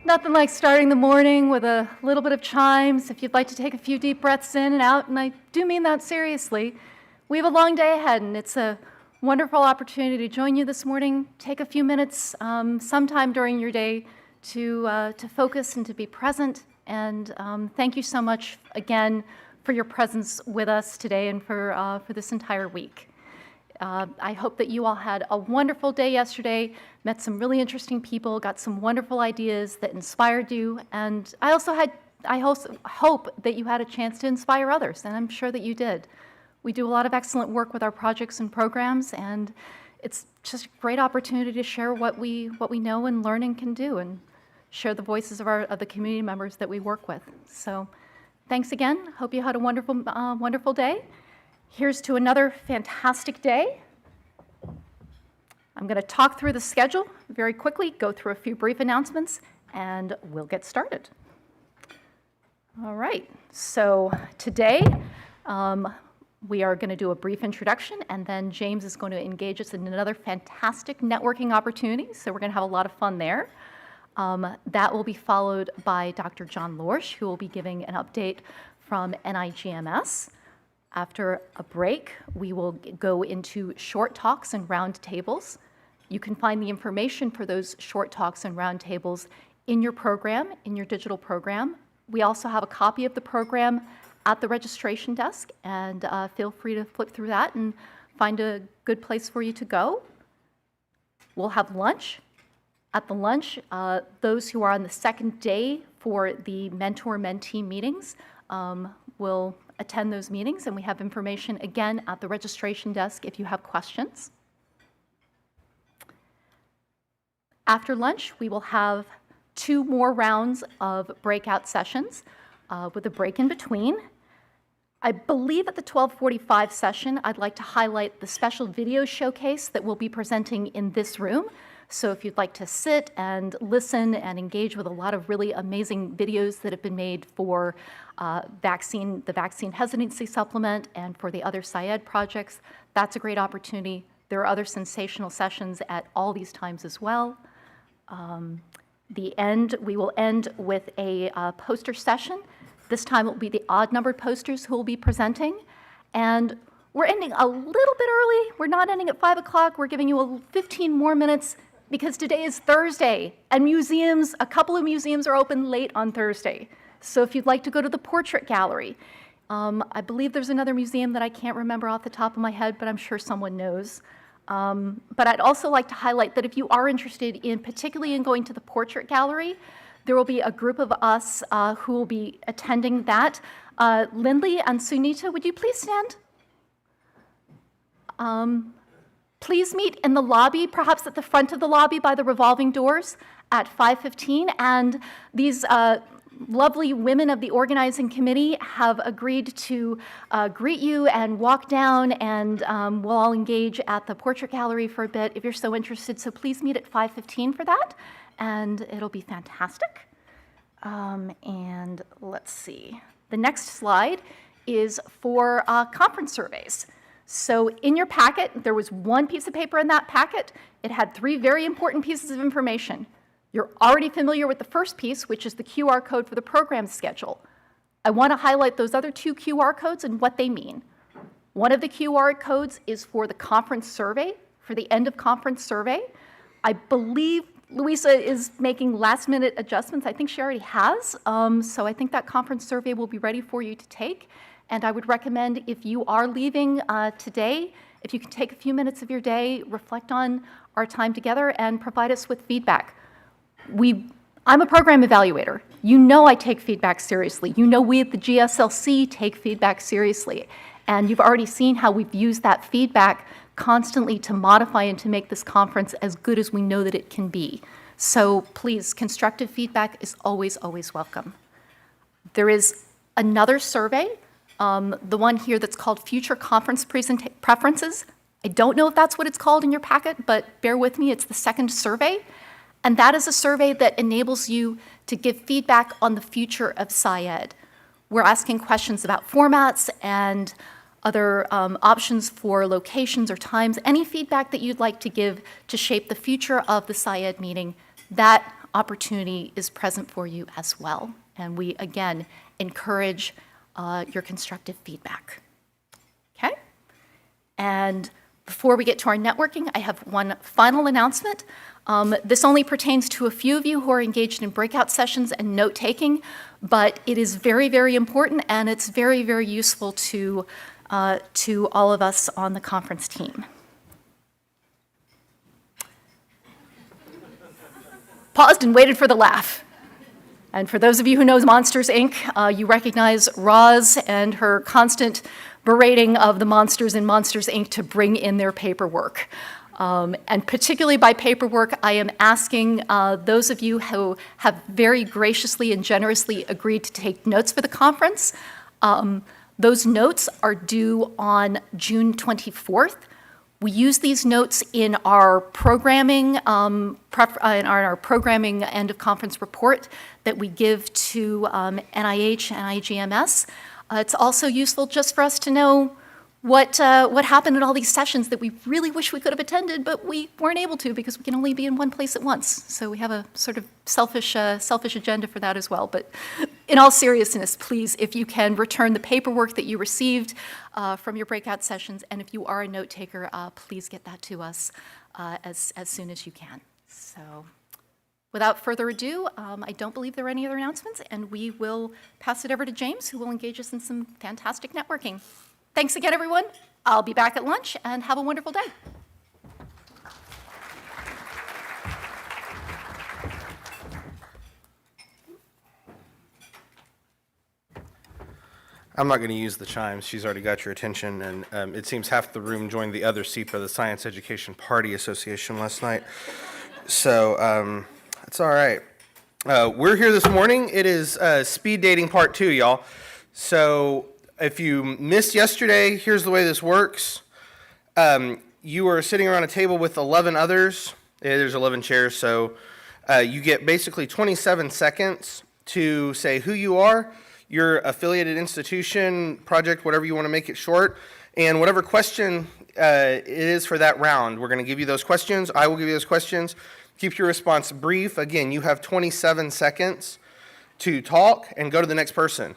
Nothing like starting the morning with a little bit of chimes. If you'd like to take a few deep breaths in and out, and I do mean that seriously, we have a long day ahead, and it's a wonderful opportunity to join you this morning. Take a few minutes sometime during your day to focus and to be present. And thank you so much again for your presence with us today and for this entire week. I hope that you all had a wonderful day yesterday, met some really interesting people, got some wonderful ideas that inspired you, and I also hope that you had a chance to inspire others, and I'm sure that you did. We do a lot of excellent work with our projects and programs, and it's just a great opportunity to share what we know and learn and can do, and share the voices of the community members that we work with. So thanks again. Hope you had a wonderful day. Here's to another fantastic day. I'm going to talk through the schedule very quickly, go through a few brief announcements, and we'll get started. All right, so today we are going to do a brief introduction, and then James is going to engage us in another fantastic networking opportunity, so we're going to have a lot of fun there. That will be followed by Dr. John Lorsch, who will be giving an update from NIGMS. After a break, we will go into short talks and round tables. You can find the information for those short talks and round tables in your program, in your digital program. We also have a copy of the program at the registration desk, and feel free to flip through that and find a good place for you to go. We'll have lunch. At the lunch, those who are on the second day for the mentor-mentee meetings will attend those meetings, and we have information again at the registration desk if you have questions. After lunch, we will have 2 more rounds of breakout sessions with a break in between. I believe at the 12:45 session, I'd like to highlight the special video showcase that we'll be presenting in this room. So if you'd like to sit and listen and engage with a lot of really amazing videos that have been made for the vaccine hesitancy supplement and for the other SciEd projects, that's a great opportunity. There are other sensational sessions at all these times as well. We will end with a poster session. This time it will be the odd-numbered posters who will be presenting. And we're ending a little bit early. We're not ending at 5 o'clock. We're giving you 15 more minutes because today is Thursday, and a couple of museums are open late on Thursday. So if you'd like to go to the portrait gallery, I believe there's another museum that I can't remember off the top of my head, but I'm sure someone knows. But I'd also like to highlight that if you are interested particularly in going to the portrait gallery, there will be a group of us who will be attending that. Lindley and Sunita, would you please stand? Please meet in the lobby, perhaps at the front of the lobby by the revolving doors at 5:15. And these lovely women of the organizing committee have agreed to greet you and walk down, and we'll all engage at the portrait gallery for a bit if you're so interested. So please meet at 5:15 for that, and it'll be fantastic. And let's see. The next slide is for conference surveys. So in your packet, there was one piece of paper in that packet. It had 3 very important pieces of information. You're already familiar with the first piece, which is the QR code for the program schedule. I want to highlight those other 2 QR codes and what they mean. One of the QR codes is for the conference survey, for the end of conference survey. I believe Louisa is making last-minute adjustments. I think she already has. So I think that conference survey will be ready for you to take. And I would recommend, if you are leaving today, if you can take a few minutes of your day, reflect on our time together, and provide us with feedback. I'm a program evaluator. You know I take feedback seriously. You know we at the GSLC take feedback seriously. And you've already seen how we've used that feedback constantly to modify and to make this conference as good as we know that it can be. So please, constructive feedback is always, always welcome. There is another survey. The one here that's called Future Conference Preferences. I don't know if that's what it's called in your packet, but bear with me, it's the second survey. And that is a survey that enables you to give feedback on the future of SciEd. We're asking questions about formats and other options for locations or times, any feedback that you'd like to give to shape the future of the SciEd meeting. That opportunity is present for you as well. And we, again, encourage your constructive feedback. Okay? And before we get to our networking, I have one final announcement. This only pertains to a few of you who are engaged in breakout sessions and note-taking, but it is very, very important, and it's very, very useful to all of us on the conference team. Paused and waited for the laugh. And for those of you who know Monsters, Inc., you recognize Roz and her constant berating of the monsters in Monsters, Inc. to bring in their paperwork. And particularly by paperwork, I am asking those of you who have very graciously and generously agreed to take notes for the conference. Those notes are due on June 24th. We use these notes in our programming, in our programming end of conference report that we give to NIH and IGMS. It's also useful just for us to know what happened in all these sessions that we really wish we could have attended, but we weren't able to because we can only be in one place at once. So we have a sort of selfish agenda for that as well. But in all seriousness, please, if you can, return the paperwork that you received from your breakout sessions, and if you are a note taker, please get that to us as soon as you can. So without further ado, I don't believe there are any other announcements, and we will pass it over to James, who will engage us in some fantastic networking. Thanks again, everyone. I'll be back at lunch, and have a wonderful day. I'm not going to use the chimes. She's already got your attention, and it seems half the room joined the other SEPA, the Science Education Party Association, last night. So it's all right. We're here this morning. It is speed dating part 2, y'all. So if you missed yesterday, here's the way this works. You are sitting around a table with 11 others. There's 11 chairs, so you get basically 27 seconds to say who you are, your affiliated institution, project, whatever you want to make it short, and whatever question it is for that round. We're going to give you those questions. I will give you those questions. Keep your response brief. Again, you have 27 seconds to talk and go to the next person.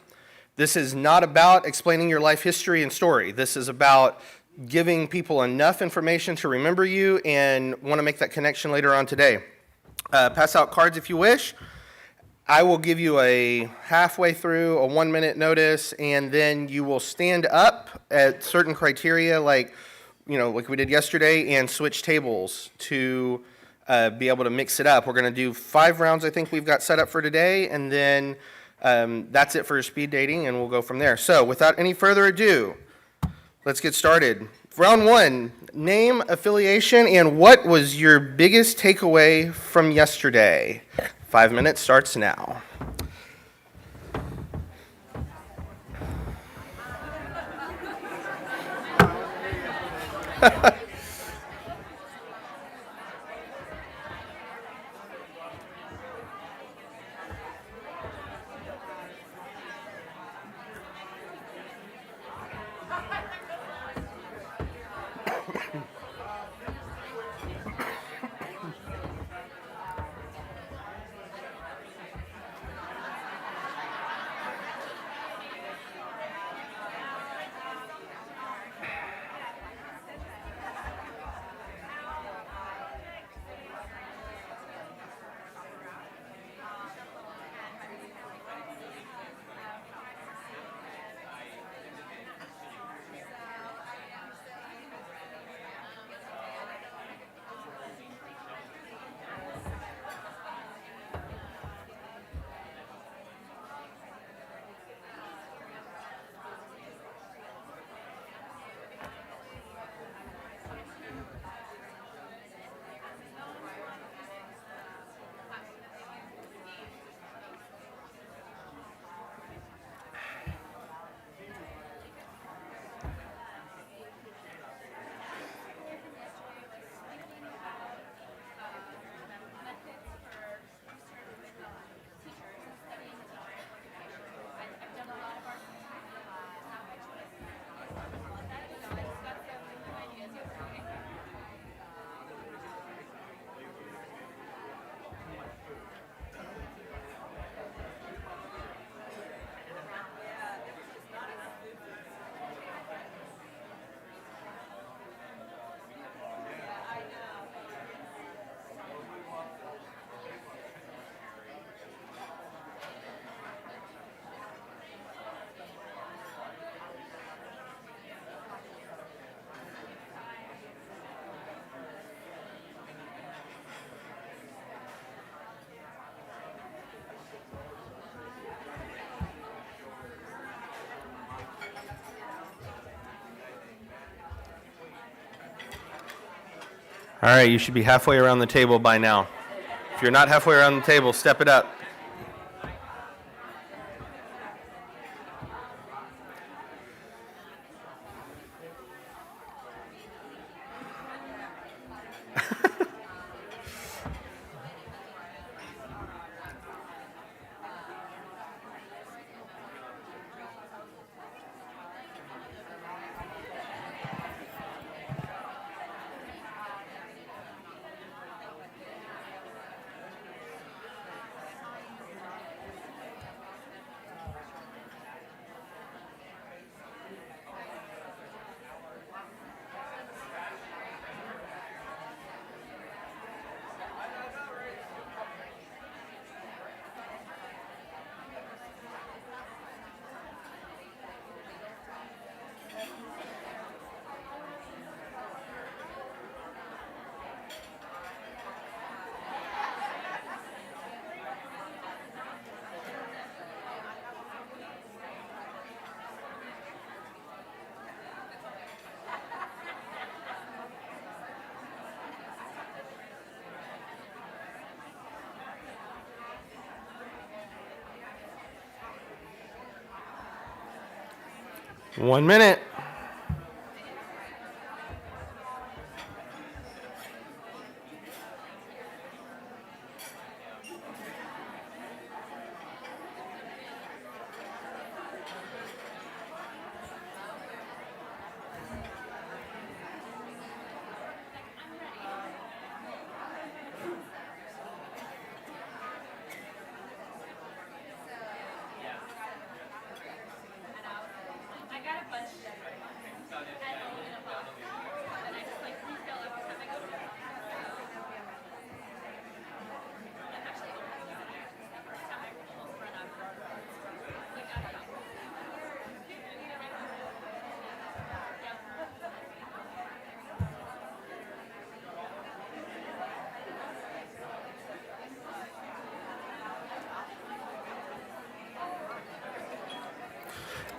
This is not about explaining your life history and story. This is about giving people enough information to remember you and want to make that connection later on today. Pass out cards if you wish. I will give you a halfway through, a 1-minute notice, and then you will stand up at certain criteria, like we did yesterday, and switch tables to be able to mix it up. We're going to do 5 rounds, I think we've got set up for today, and then that's it for speed dating, and we'll go from there. So without any further ado, let's get started. Round 1, name, affiliation, and what was your biggest takeaway from yesterday? 5 minutes starts now. All right, you should be halfway around the table by now. If you're not halfway around the table, step it up. One minute.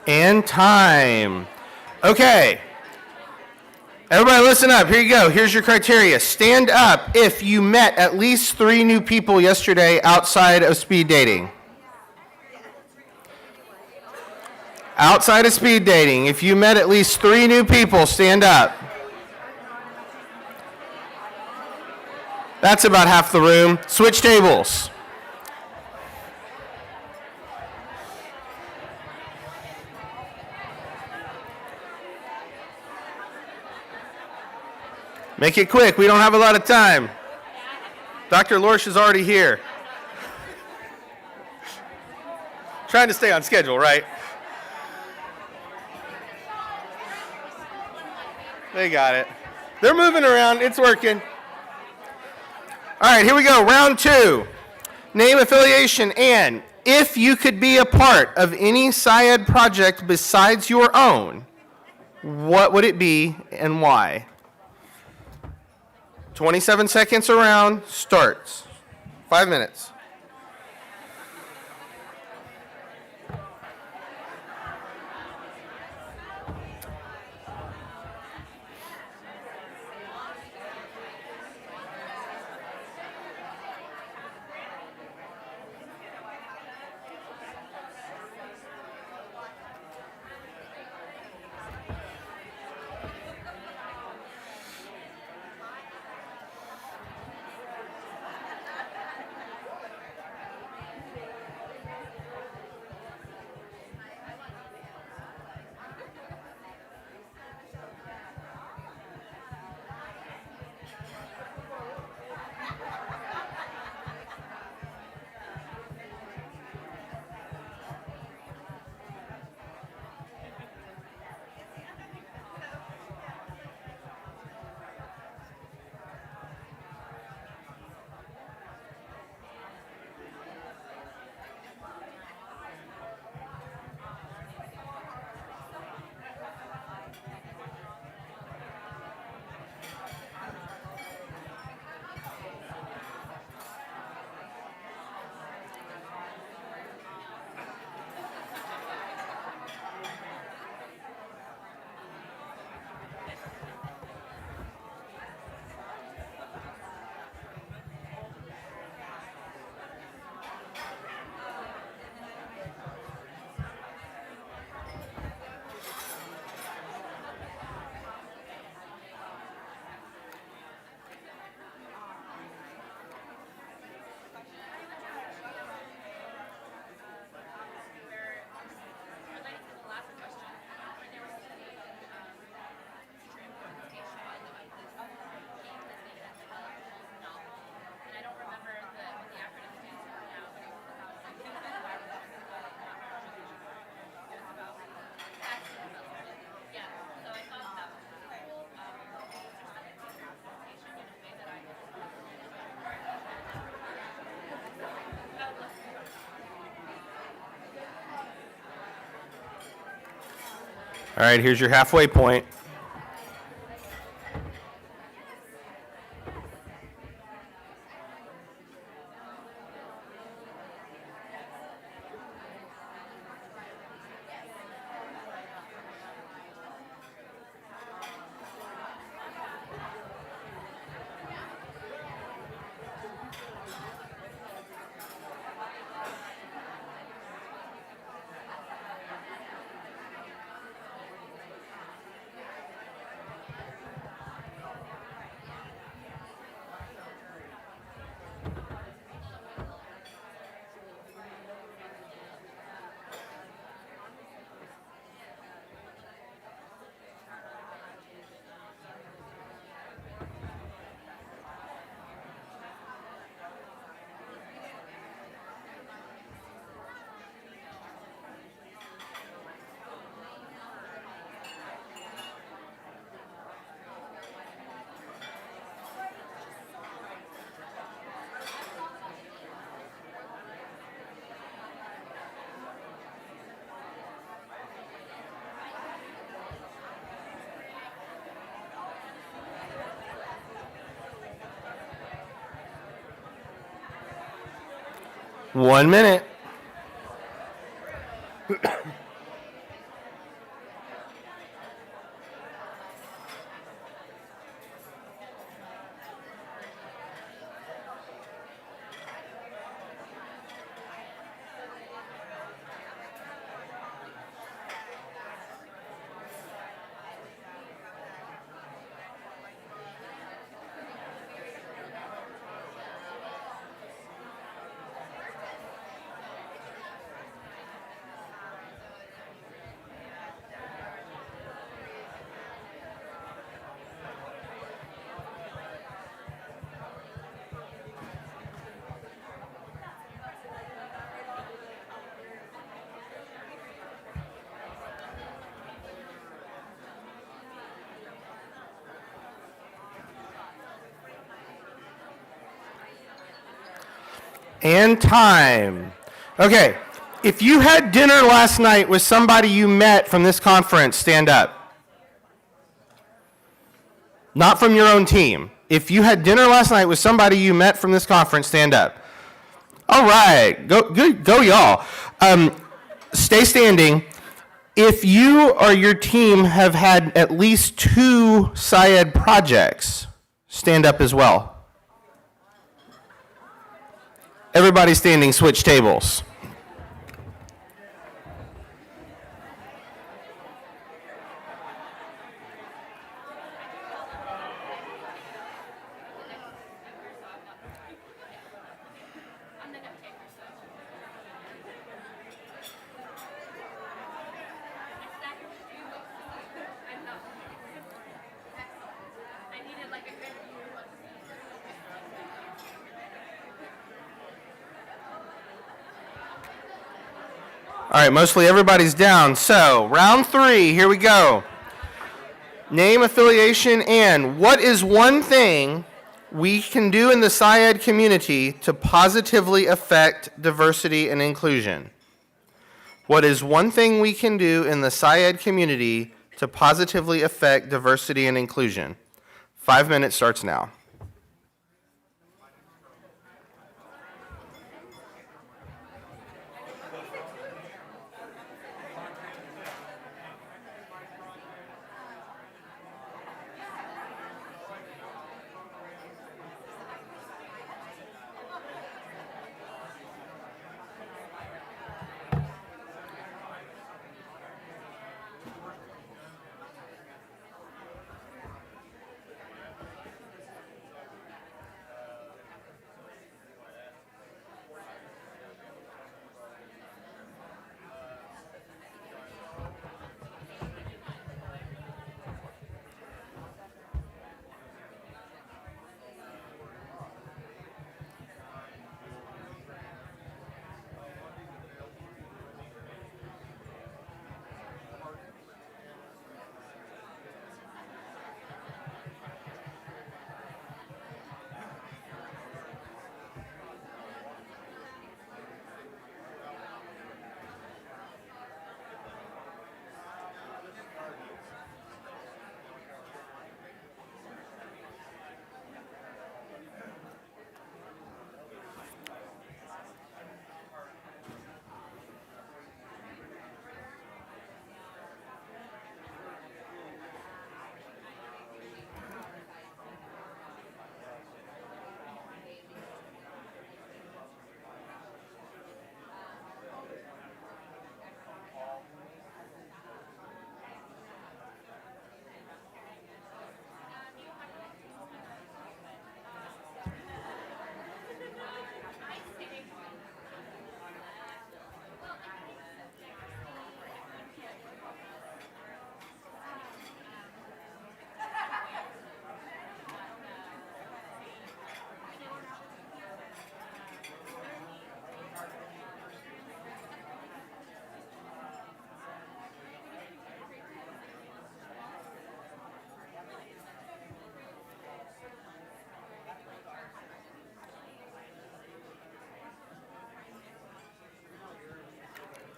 And time. Okay. Everybody listen up. Here you go. Here's your criteria. Stand up if you met at least 3 new people yesterday outside of speed dating. Outside of speed dating, if you met at least 3 new people, stand up. That's about half the room. Switch tables. Make it quick. We don't have a lot of time. Dr. Lorsch is already here. Trying to stay on schedule, right? They got it. They're moving around. It's working. All right, here we go. Round 2. Name, affiliation, and if you could be a part of any SciEd project besides your own, what would it be and why? 27 seconds around, starts. 5 minutes. All right, here's your halfway point. One minute. And time. Okay, if you had dinner last night with somebody you met from this conference, stand up. Not from your own team. If you had dinner last night with somebody you met from this conference, stand up. All right, go y'all. Stay standing. If you or your team have had at least 2 SciEd projects, stand up as well. Everybody standing, switch tables. All right, mostly everybody's down. So, round 3, here we go. Name, affiliation, and what is one thing we can do in the SciEd community to positively affect diversity and inclusion? What is one thing we can do in the SciEd community to positively affect diversity and inclusion? 5 minutes starts now.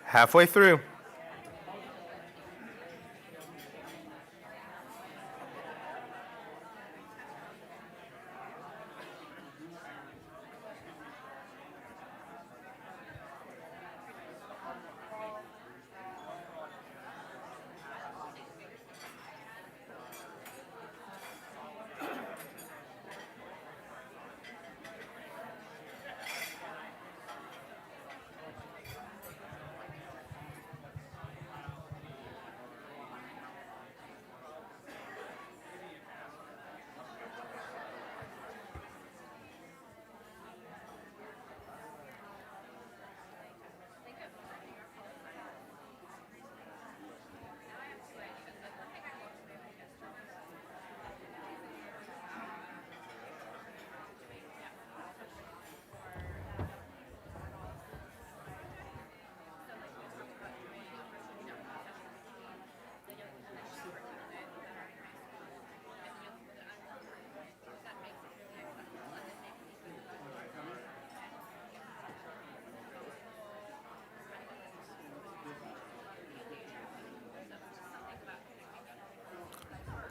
Halfway through.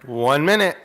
One minute.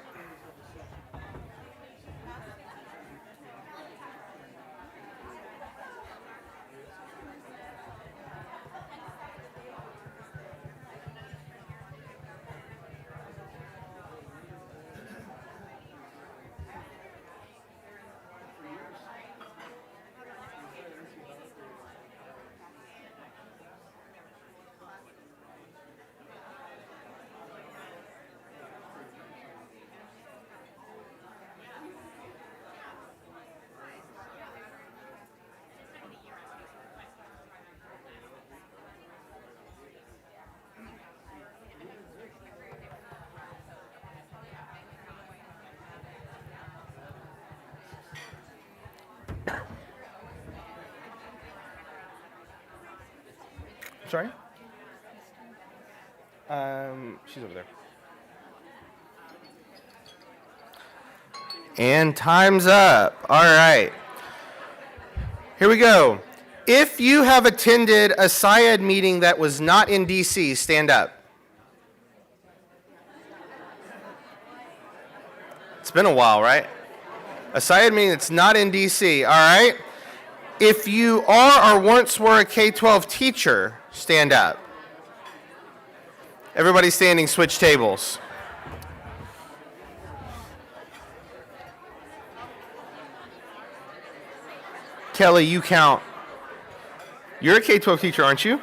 Sorry? She's over there. And time's up. All right. Here we go. If you have attended a SciEd meeting that was not in DC, stand up. It's been a while, right? A SciEd meeting that's not in DC, all right? If you are or once were a K-12 teacher, stand up. Everybody standing, switch tables. Kelly, you count. You're a K-12 teacher, aren't you?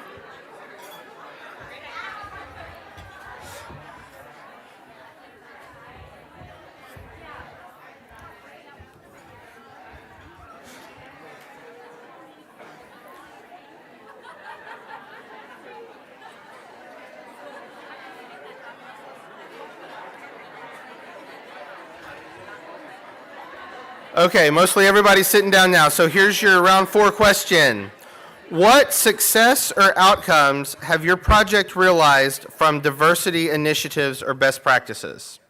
Okay, mostly everybody's sitting down now. So here's your round 4 question. What success or outcomes have your project realized from diversity initiatives or best practices?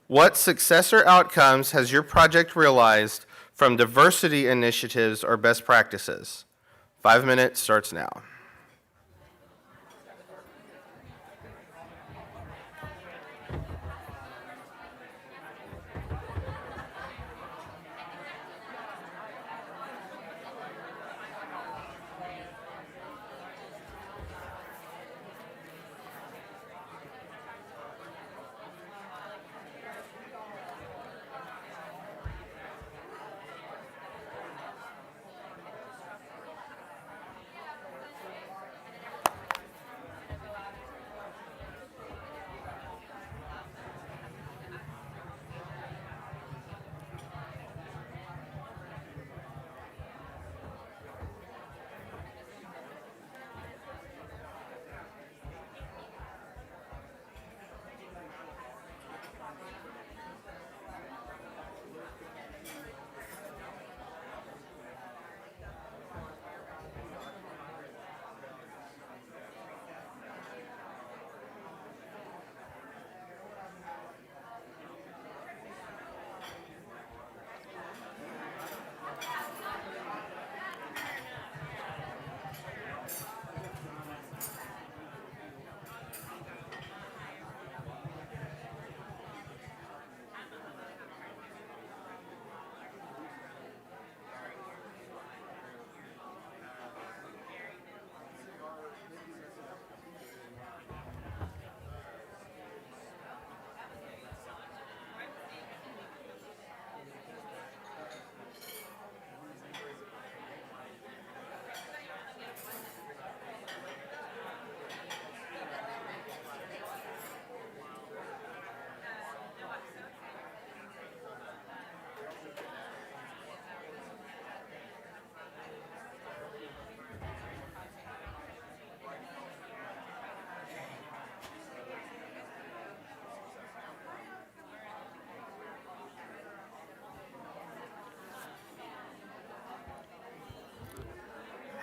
What success or outcomes has your project realized from diversity initiatives or best practices? 5 minutes starts now.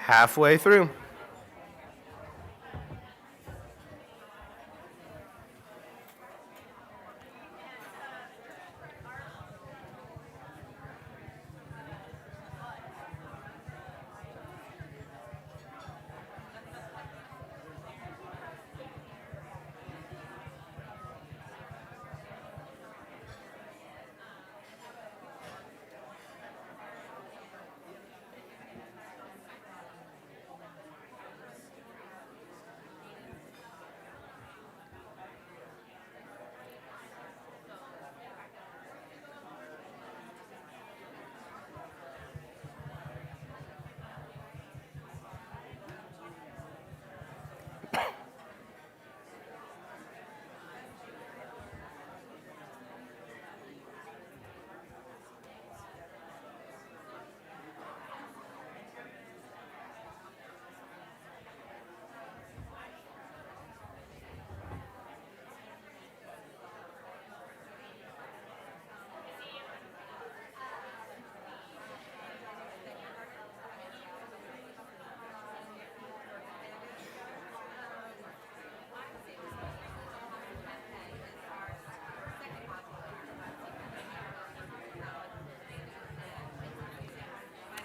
Halfway through.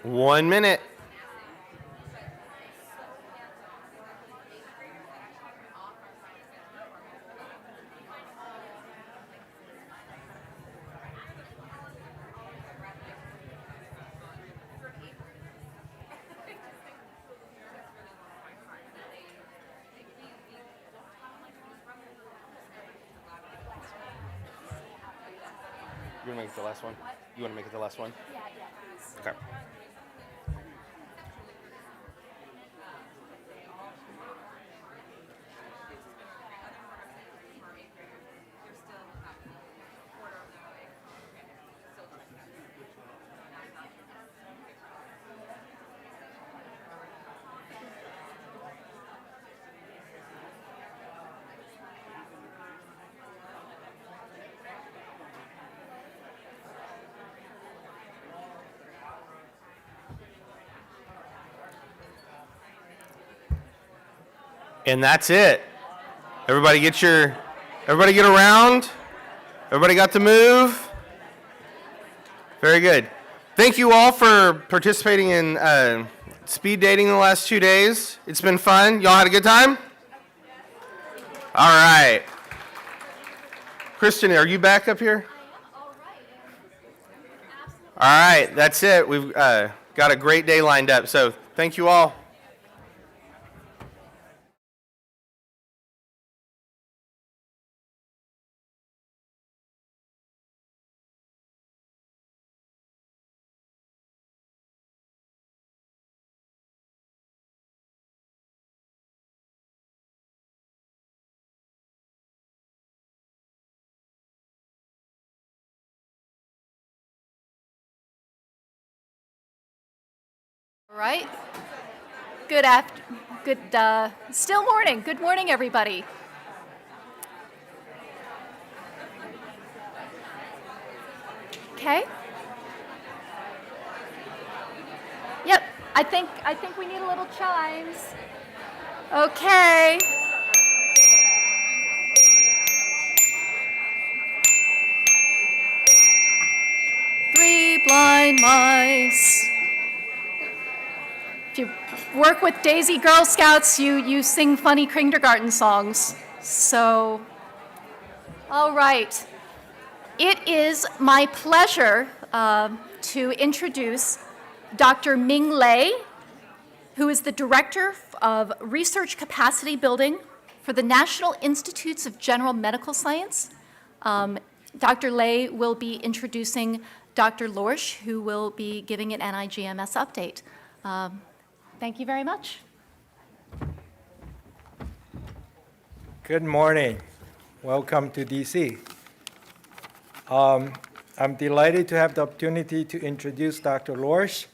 One minute. You want to make it the last one? You want to make it the last one? Yeah, please. Okay. And that's it. Everybody get around. Everybody got to move. Very good. Thank you all for participating in speed dating the last 2 days. It's been fun. Y'all had a good time? All right. Kristen, are you back up here? All right, that's it. We've got a great day lined up. So thank you all. All right. Still morning. Good morning, everybody. Okay. Yep. I think we need a little chimes. Okay. Three blind mice. If you work with Daisy Girl Scouts, you sing funny kindergarten songs. So, all right. It is my pleasure to introduce Dr. Ming Lei, who is the Director of Research Capacity Building for the National Institutes of General Medical Science. Dr. Lei will be introducing Dr. Lorsch, who will be giving an NIGMS update. Thank you very much. Good morning. Welcome to DC. I'm delighted to have the opportunity to introduce Dr. Lorsch.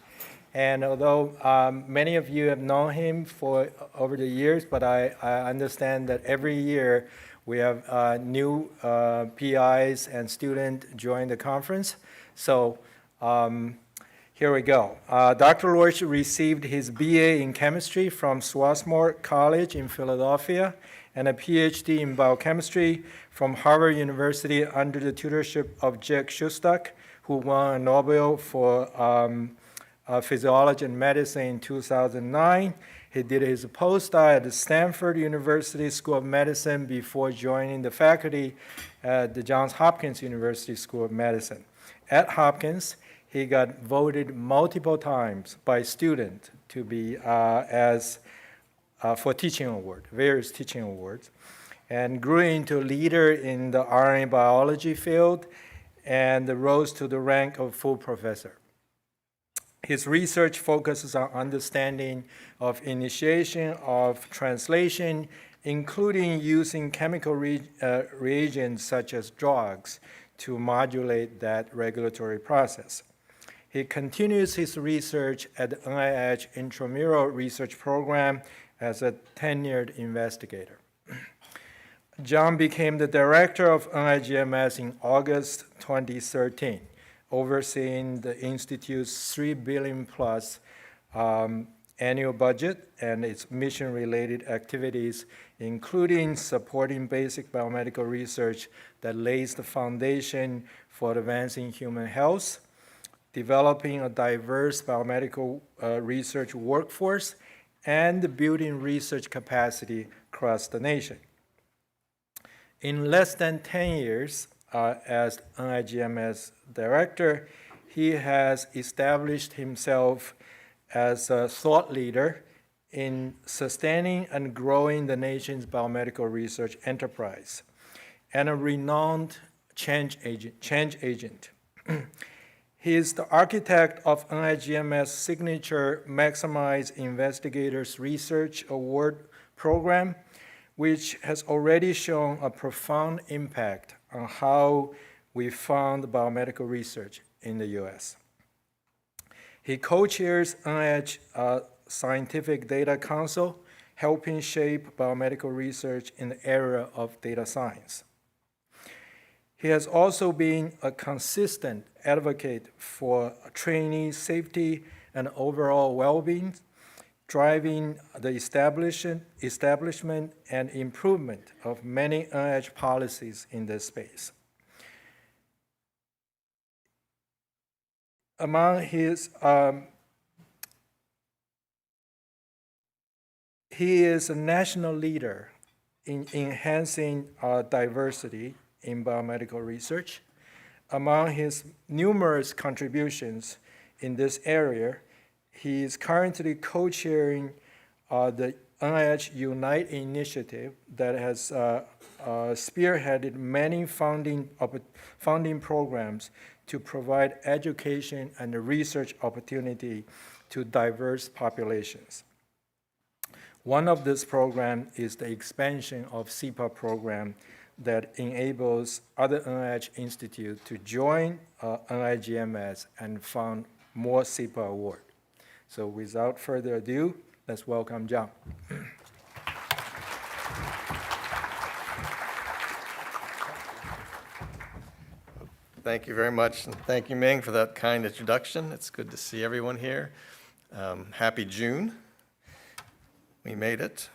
And although many of you have known him for over the years, but I understand that every year we have new PIs and students join the conference. So Here we go. Dr. Lorsch received his BA in chemistry from Swarthmore College in Philadelphia and a PhD in biochemistry from Harvard University under the tutorship of Jack Szostak, who won a Nobel for physiology and medicine in 2009. He did his postdoc at the Stanford University School of Medicine before joining the faculty at the Johns Hopkins University School of Medicine. At Hopkins, he got voted multiple times by students to be for teaching award, various teaching awards, and grew into a leader in the RNA biology field and rose to the rank of full professor. His research focuses on understanding of initiation of translation, including using chemical reagents such as drugs to modulate that regulatory process. He continues his research at the NIH Intramural Research Program as a tenured investigator. John became the director of NIGMS in August 2013, overseeing the Institute's $3 billion plus annual budget and its mission-related activities, including supporting basic biomedical research that lays the foundation for advancing human health, developing a diverse biomedical research workforce, and building research capacity across the nation. In less than 10 years as NIGMS director, he has established himself as a thought leader in sustaining and growing the nation's biomedical research enterprise and a renowned change agent. He is the architect of NIGMS' signature Maximize Investigators Research Award program, which has already shown a profound impact on how we fund biomedical research in the U.S. He co-chairs NIH Scientific Data Council, helping shape biomedical research in the area of data science. He has also been a consistent advocate for trainee safety and overall well-being, driving the establishment and improvement of many NIH policies in this space. Among his, he is a national leader in enhancing diversity in biomedical research. Among his numerous contributions in this area, he is currently co-chairing the NIH Unite initiative that has spearheaded many funding programs to provide education and research opportunity to diverse populations. One of this program is the expansion of SEPA program that enables other NIH institutes to join NIGMS and fund more SEPA awards. So without further ado, let's welcome John. Thank you very much, and thank you, Ming, for that kind introduction. It's good to see everyone here. Happy June. We made it.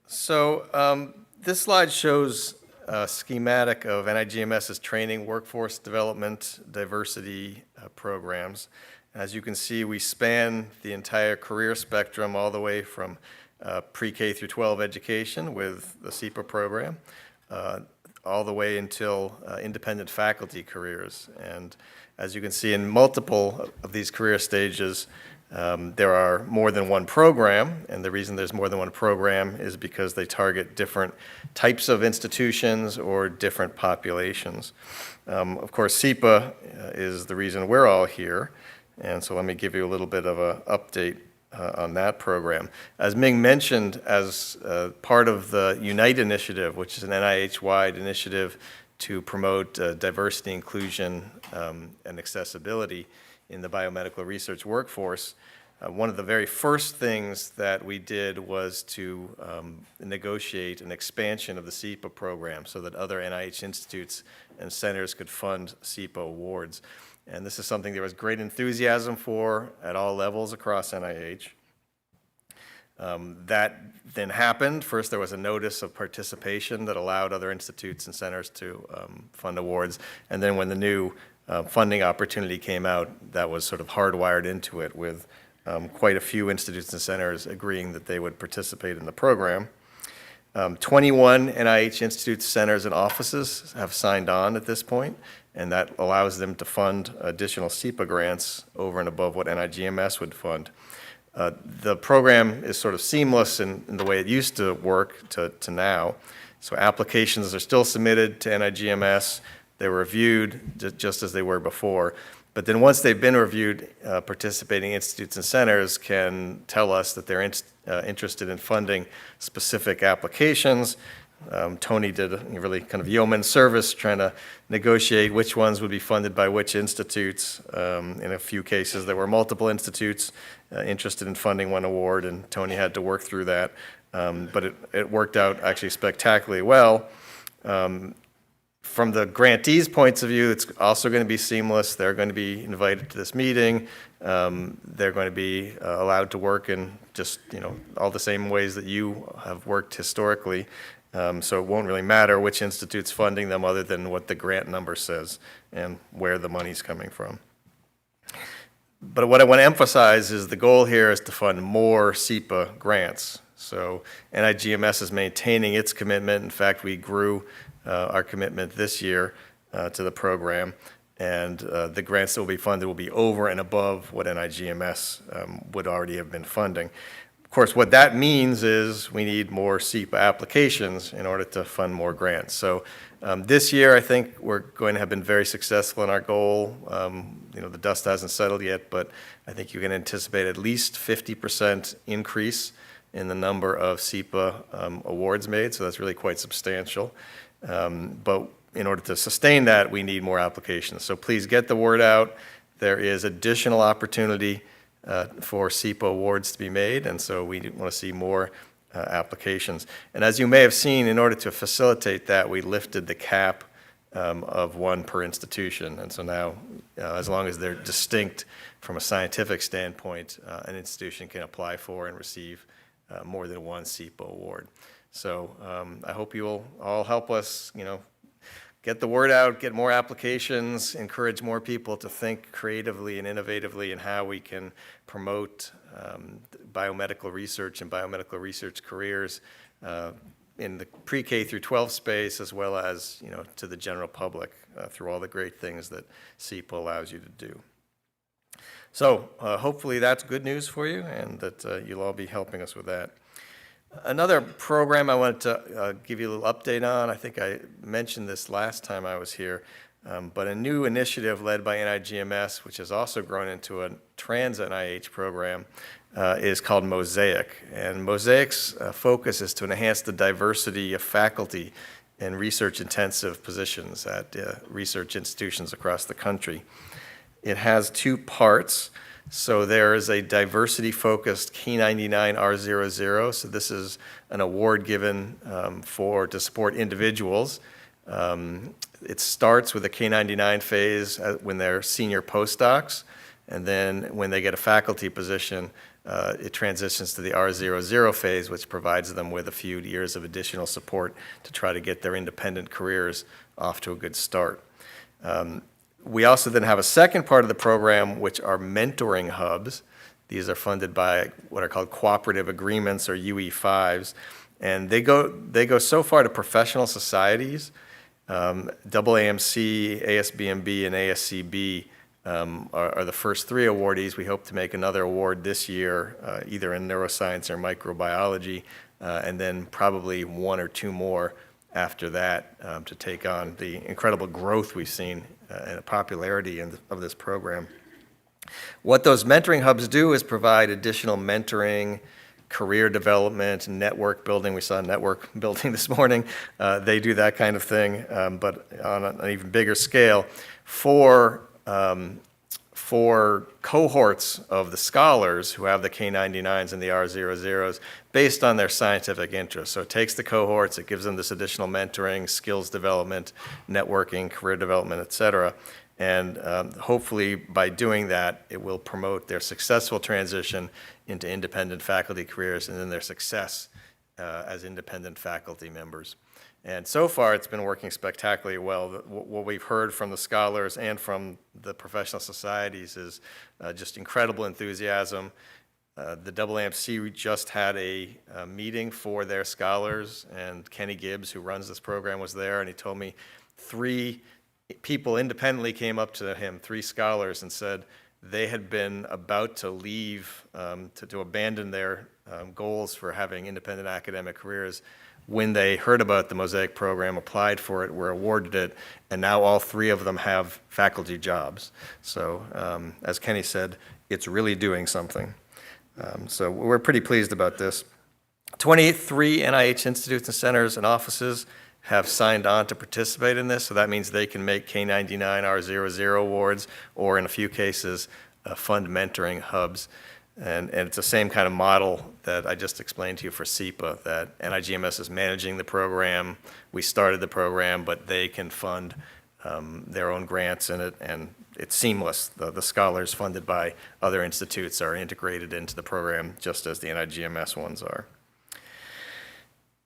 So this slide shows a schematic of NIGMS's training, workforce development, diversity programs. As you can see, we span the entire career spectrum all the way from pre-K through 12 education with the SEPA program, all the way until independent faculty careers. And as you can see, in multiple of these career stages, there are more than one program, and the reason there's more than one program is because they target different types of institutions or different populations. Of course, SEPA is the reason we're all here, and so let me give you a little bit of an update on that program. As Ming mentioned, as part of the Unite initiative, which is an NIH-wide initiative to promote diversity, inclusion, and accessibility in the biomedical research workforce, one of the very first things that we did was to negotiate an expansion of the SEPA program so that other NIH institutes and centers could fund SEPA awards. And this is something there was great enthusiasm for at all levels across NIH. That then happened. First, there was a notice of participation that allowed other institutes and centers to fund awards. And then when the new funding opportunity came out, that was sort of hardwired into it with quite a few institutes and centers agreeing that they would participate in the program. 21 NIH institutes, centers, and offices have signed on at this point, and that allows them to fund additional SEPA grants over and above what NIGMS would fund. The program is sort of seamless in the way it used to work to now. So applications are still submitted to NIGMS. They're reviewed just as they were before. But then once they've been reviewed, participating institutes and centers can tell us that they're interested in funding specific applications. Tony did a really kind of yeoman service trying to negotiate which ones would be funded by which institutes. In a few cases, there were multiple institutes interested in funding one award, and Tony had to work through that. But it worked out actually spectacularly well. From the grantees' points of view, it's also going to be seamless. They're going to be invited to this meeting. They're going to be allowed to work in just all the same ways that you have worked historically. So it won't really matter which institute's funding them other than what the grant number says and where the money's coming from. But what I want to emphasize is the goal here is to fund more SEPA grants. So NIGMS is maintaining its commitment. In fact, we grew our commitment this year to the program, and the grants that will be funded will be over and above what NIGMS would already have been funding. Of course, what that means is we need more SEPA applications in order to fund more grants. So this year, I think we're going to have been very successful in our goal. The dust hasn't settled yet, but I think you can anticipate at least 50% increase in the number of SEPA awards made, so that's really quite substantial. But in order to sustain that, we need more applications. So please get the word out. There is additional opportunity for SEPA awards to be made, and so we want to see more applications. And as you may have seen, in order to facilitate that, we lifted the cap of one per institution. And so now, as long as they're distinct from a scientific standpoint, an institution can apply for and receive more than one SEPA award. So I hope you will all help us, get the word out, get more applications, encourage more people to think creatively and innovatively in how we can promote biomedical research and biomedical research careers in the pre-K through 12 space, as well as to the general public through all the great things that SEPA allows you to do. So hopefully that's good news for you, and that you'll all be helping us with that. Another program I wanted to give you a little update on, I think I mentioned this last time I was here, but a new initiative led by NIGMS, which has also grown into a trans-NIH program, is called Mosaic. And Mosaic's focus is to enhance the diversity of faculty in research-intensive positions at research institutions across the country. It has two parts. So there is a diversity-focused K99 R00. So this is an award given to support individuals. It starts with the K99 phase when they're senior postdocs, and then when they get a faculty position, it transitions to the R00 phase, which provides them with a few years of additional support to try to get their independent careers off to a good start. We also then have a second part of the program, which are mentoring hubs. These are funded by what are called cooperative agreements, or UE5s. And they go so far to professional societies. AAMC, ASBMB, and ASCB are the first three awardees. We hope to make another award this year, either in neuroscience or microbiology, and then probably one or two more after that to take on the incredible growth we've seen and popularity of this program. What those mentoring hubs do is provide additional mentoring, career development, network building. We saw network building this morning. They do that kind of thing, but on an even bigger scale for cohorts of the scholars who have the K99s and the R00s based on their scientific interests. So it takes the cohorts, it gives them this additional mentoring, skills development, networking, career development, et cetera. And hopefully by doing that, it will promote their successful transition into independent faculty careers and then their success as independent faculty members. And so far, it's been working spectacularly well. What we've heard from the scholars and from the professional societies is just incredible enthusiasm. The AAMC just had a meeting for their scholars, and Kenny Gibbs, who runs this program, was there, and he told me 3 people independently came up to him, 3 scholars, and said they had been about to leave, to abandon their goals for having independent academic careers when they heard about the Mosaic program, applied for it, were awarded it, and now all 3 of them have faculty jobs. So as Kenny said, it's really doing something. So we're pretty pleased about this. 23 NIH institutes and centers and offices have signed on to participate in this, so that means they can make K99 R00 awards, or in a few cases, fund mentoring hubs. And it's the same kind of model that I just explained to you for SEPA, that NIGMS is managing the program. We started the program, but they can fund their own grants in it, and it's seamless. The scholars funded by other institutes are integrated into the program just as the NIGMS ones are.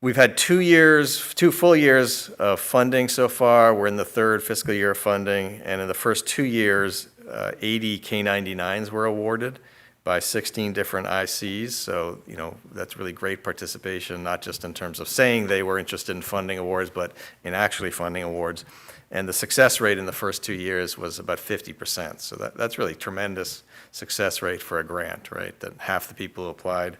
We've had 2 full years of funding so far. We're in the 3rd fiscal year of funding, and in the first 2 years, 80 K99s were awarded by 16 different ICs. So, that's really great participation, not just in terms of saying they were interested in funding awards, but in actually funding awards. And the success rate in the first 2 years was about 50%. So that's really tremendous success rate for a grant, right? That half the people who applied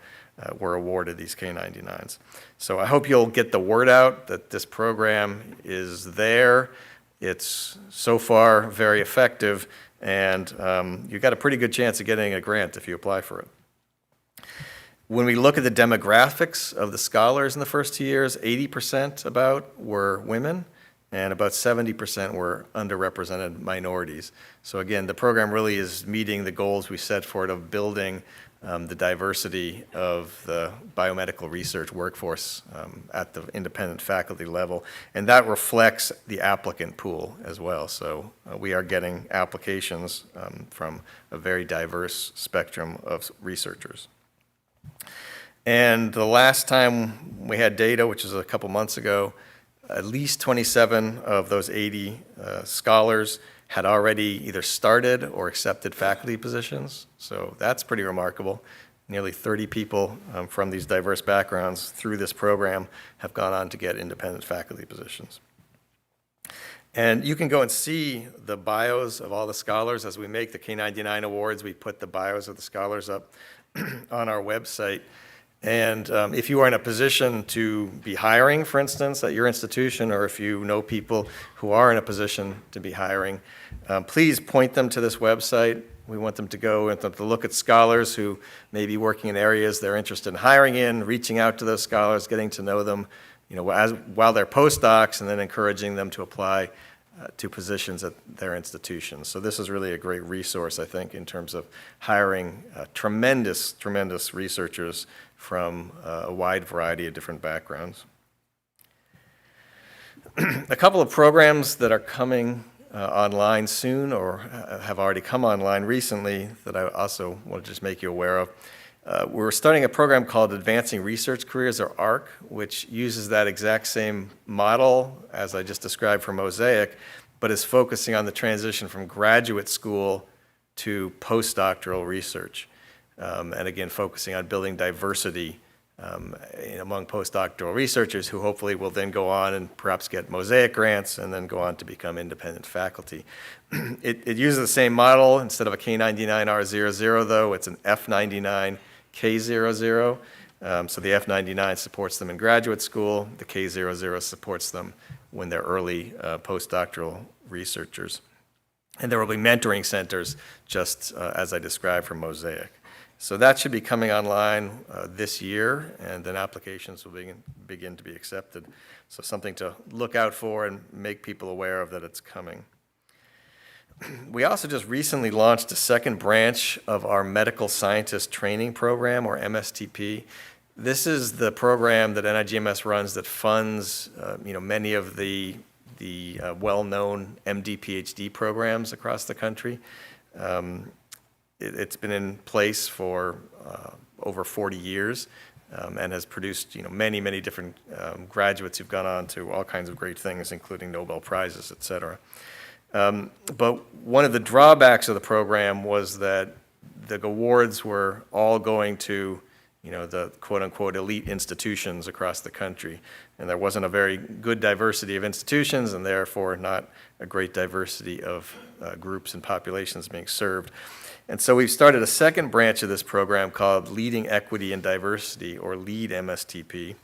were awarded these K99s. So I hope you'll get the word out that this program is there. It's so far very effective, and you've got a pretty good chance of getting a grant if you apply for it. When we look at the demographics of the scholars in the first 2 years, 80% about were women, and about 70% were underrepresented minorities. So again, the program really is meeting the goals we set for it of building the diversity of the biomedical research workforce at the independent faculty level, and that reflects the applicant pool as well. So we are getting applications from a very diverse spectrum of researchers. And the last time we had data, which is a couple months ago, at least 27 of those 80 scholars had already either started or accepted faculty positions. So that's pretty remarkable. Nearly 30 people from these diverse backgrounds through this program have gone on to get independent faculty positions. And you can go and see the bios of all the scholars. As we make the K99 awards, we put the bios of the scholars up on our website. And if you are in a position to be hiring, for instance, at your institution, or if you know people who are in a position to be hiring, please point them to this website. We want them to go and to look at scholars who may be working in areas they're interested in hiring in, reaching out to those scholars, getting to know them, while they're postdocs, and then encouraging them to apply to positions at their institutions. So this is really a great resource, I think, in terms of hiring tremendous researchers from a wide variety of different backgrounds. A couple of programs that are coming online soon, or have already come online recently, that I also want to just make you aware of. We're starting a program called Advancing Research Careers, or ARC, which uses that exact same model as I just described for Mosaic, but is focusing on the transition from graduate school to postdoctoral research. And again, focusing on building diversity among postdoctoral researchers who hopefully will then go on and perhaps get Mosaic grants and then go on to become independent faculty. It uses the same model. Instead of a K99 R00, though, it's an F99 K00. So the F99 supports them in graduate school. The K00 supports them when they're early postdoctoral researchers. And there will be mentoring centers, just as I described for Mosaic. So that should be coming online this year, and then applications will begin to be accepted. So something to look out for and make people aware of that it's coming. We also just recently launched a second branch of our Medical Scientist Training Program, or MSTP. This is the program that NIGMS runs that funds many of the the well-known MD, PhD programs across the country. It's been in place for over 40 years and has produced, many, many different graduates who've gone on to all kinds of great things, including Nobel Prizes, et cetera. But one of the drawbacks of the program was that the awards were all going to, the quote-unquote elite institutions across the country. And there wasn't a very good diversity of institutions, and therefore not a great diversity of groups and populations being served. And so we've started a second branch of this program called Leading Equity and Diversity, or LEAD MSTP.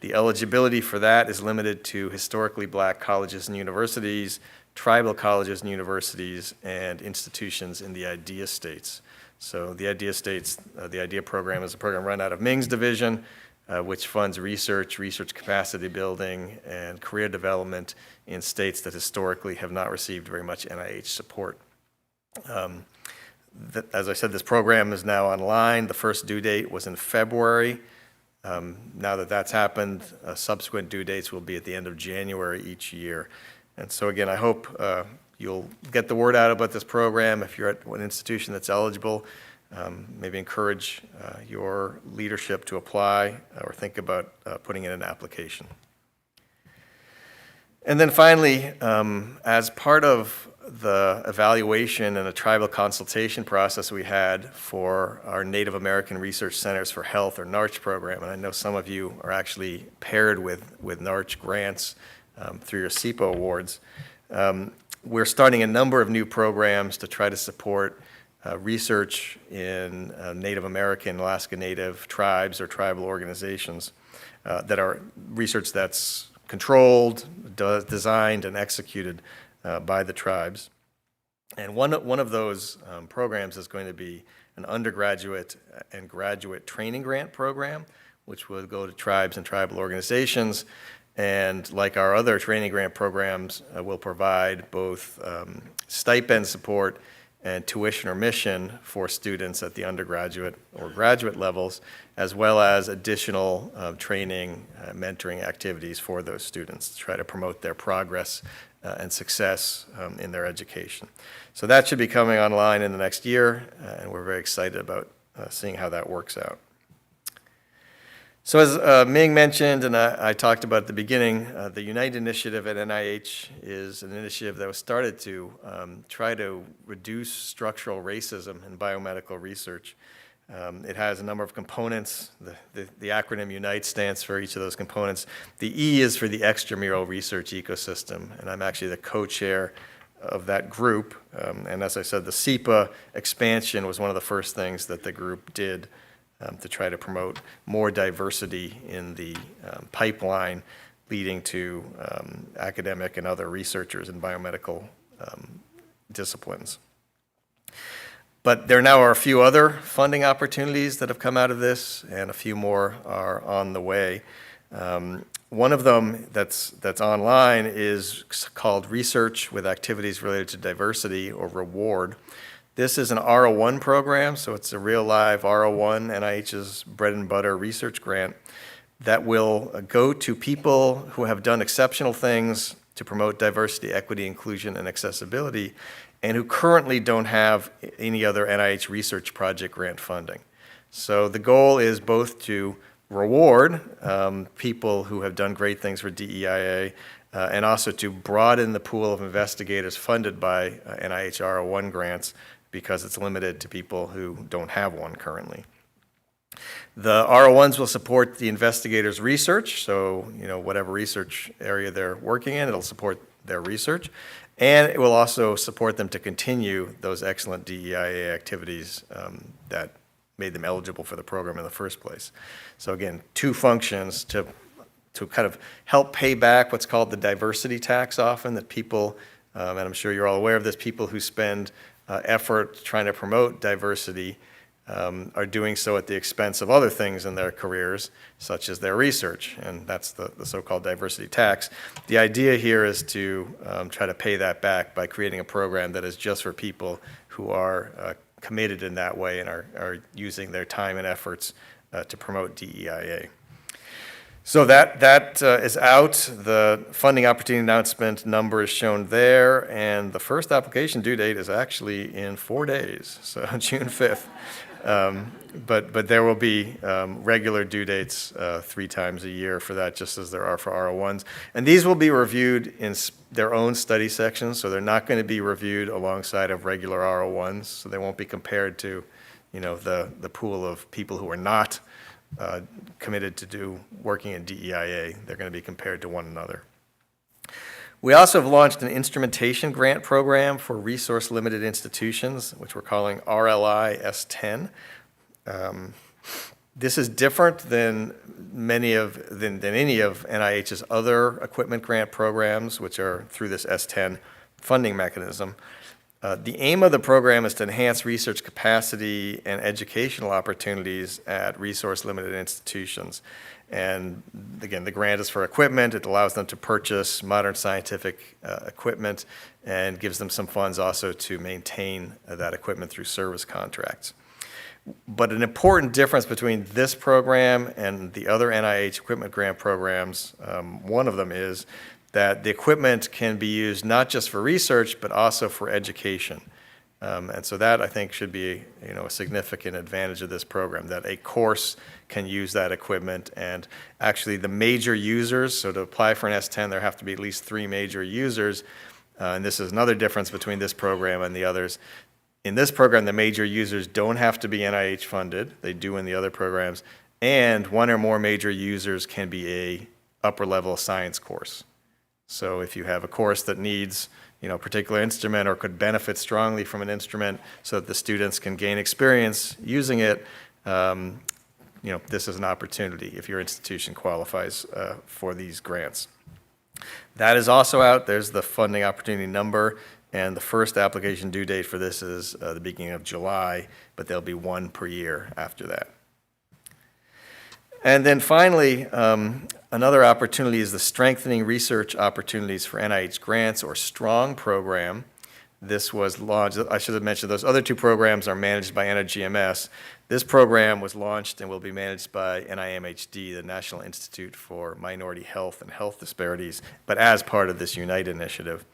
The eligibility for that is limited to historically black colleges and universities, tribal colleges and universities, and institutions in the IDEA states. So the IDEA states, the IDEA program is a program run out of Ming's division, which funds research capacity building, and career development in states that historically have not received very much NIH support. As I said, this program is now online. The first due date was in February. Now that that's happened, subsequent due dates will be at the end of January each year. And so again, I hope you'll get the word out about this program. If you're at an institution that's eligible, maybe encourage your leadership to apply or think about putting in an application. And then finally, as part of the evaluation and a tribal consultation process we had for our Native American Research Centers for Health, or NARCH program, and I know some of you are actually paired with NARCH grants through your SEPA awards, we're starting a number of new programs to try to support research in Native American, Alaska Native tribes or tribal organizations that are research that's controlled, designed, and executed by the tribes. And one of those programs is going to be an undergraduate and graduate training grant program, which will go to tribes and tribal organizations. And like our other training grant programs, will provide both stipend support and tuition or mission for students at the undergraduate or graduate levels, as well as additional training, mentoring activities for those students to try to promote their progress and success in their education. So that should be coming online in the next year, and we're very excited about seeing how that works out. So as Ming mentioned, and I talked about at the beginning, the Unite initiative at NIH is an initiative that was started to try to reduce structural racism in biomedical research. It has a number of components. The acronym UNITE stands for each of those components. The E is for the extramural research ecosystem, and I'm actually the co-chair of that group. And as I said, the SEPA expansion was one of the first things that the group did to try to promote more diversity in the pipeline leading to academic and other researchers in biomedical disciplines. But there now are a few other funding opportunities that have come out of this, and a few more are on the way. One of them that's online is called Research with Activities Related to Diversity, or REWARD. This is an R01 program, so it's a real live R01, NIH's bread and butter research grant, that will go to people who have done exceptional things to promote diversity, equity, inclusion, and accessibility, and who currently don't have any other NIH research project grant funding. So the goal is both to reward people who have done great things for DEIA, and also to broaden the pool of investigators funded by NIH R01 grants, because it's limited to people who don't have one currently. The R01s will support the investigators' research, so whatever research area they're working in, it'll support their research, and it will also support them to continue those excellent DEIA activities that made them eligible for the program in the first place. So again, two functions to kind of help pay back what's called the diversity tax often, that people, and I'm sure you're all aware of this, people who spend effort trying to promote diversity are doing so at the expense of other things in their careers, such as their research, and that's the so-called diversity tax. The idea here is to try to pay that back by creating a program that is just for people who are committed in that way and are using their time and efforts to promote DEIA. So that is out. The funding opportunity announcement number is shown there, and the first application due date is actually in 4 days, so June 5th. But there will be regular due dates 3 times a year for that, just as there are for R01s. And these will be reviewed in their own study sections, so they're not going to be reviewed alongside of regular R01s, so they won't be compared to, the pool of people who are not committed to working in DEIA. They're going to be compared to one another. We also have launched an instrumentation grant program for resource-limited institutions, which we're calling RLI S10. This is different than any of NIH's other equipment grant programs, which are through this S10 funding mechanism. The aim of the program is to enhance research capacity and educational opportunities at resource-limited institutions. And again, the grant is for equipment. It allows them to purchase modern scientific equipment and gives them some funds also to maintain that equipment through service contracts. But an important difference between this program and the other NIH equipment grant programs, one of them is that the equipment can be used not just for research, but also for education. And so that, I think, should be a significant advantage of this program, that a course can use that equipment. And actually the major users, so to apply for an S10, there have to be at least 3 major users. And this is another difference between this program and the others. In this program, the major users don't have to be NIH funded. They do in the other programs. And 1 or more major users can be a upper level science course. So if you have a course that needs a particular instrument or could benefit strongly from an instrument so that the students can gain experience using it, this is an opportunity if your institution qualifies for these grants. That is also out. There's the funding opportunity number, and the first application due date for this is the beginning of July, but there'll be 1 per year after that. And then finally, another opportunity is the Strengthening Research Opportunities for NIH Grants, or STRONG program. This was launched, I should have mentioned, those other 2 programs are managed by NIGMS. This program was launched and will be managed by NIMHD, the National Institute for Minority Health and Health Disparities, but as part of this UNITE initiative.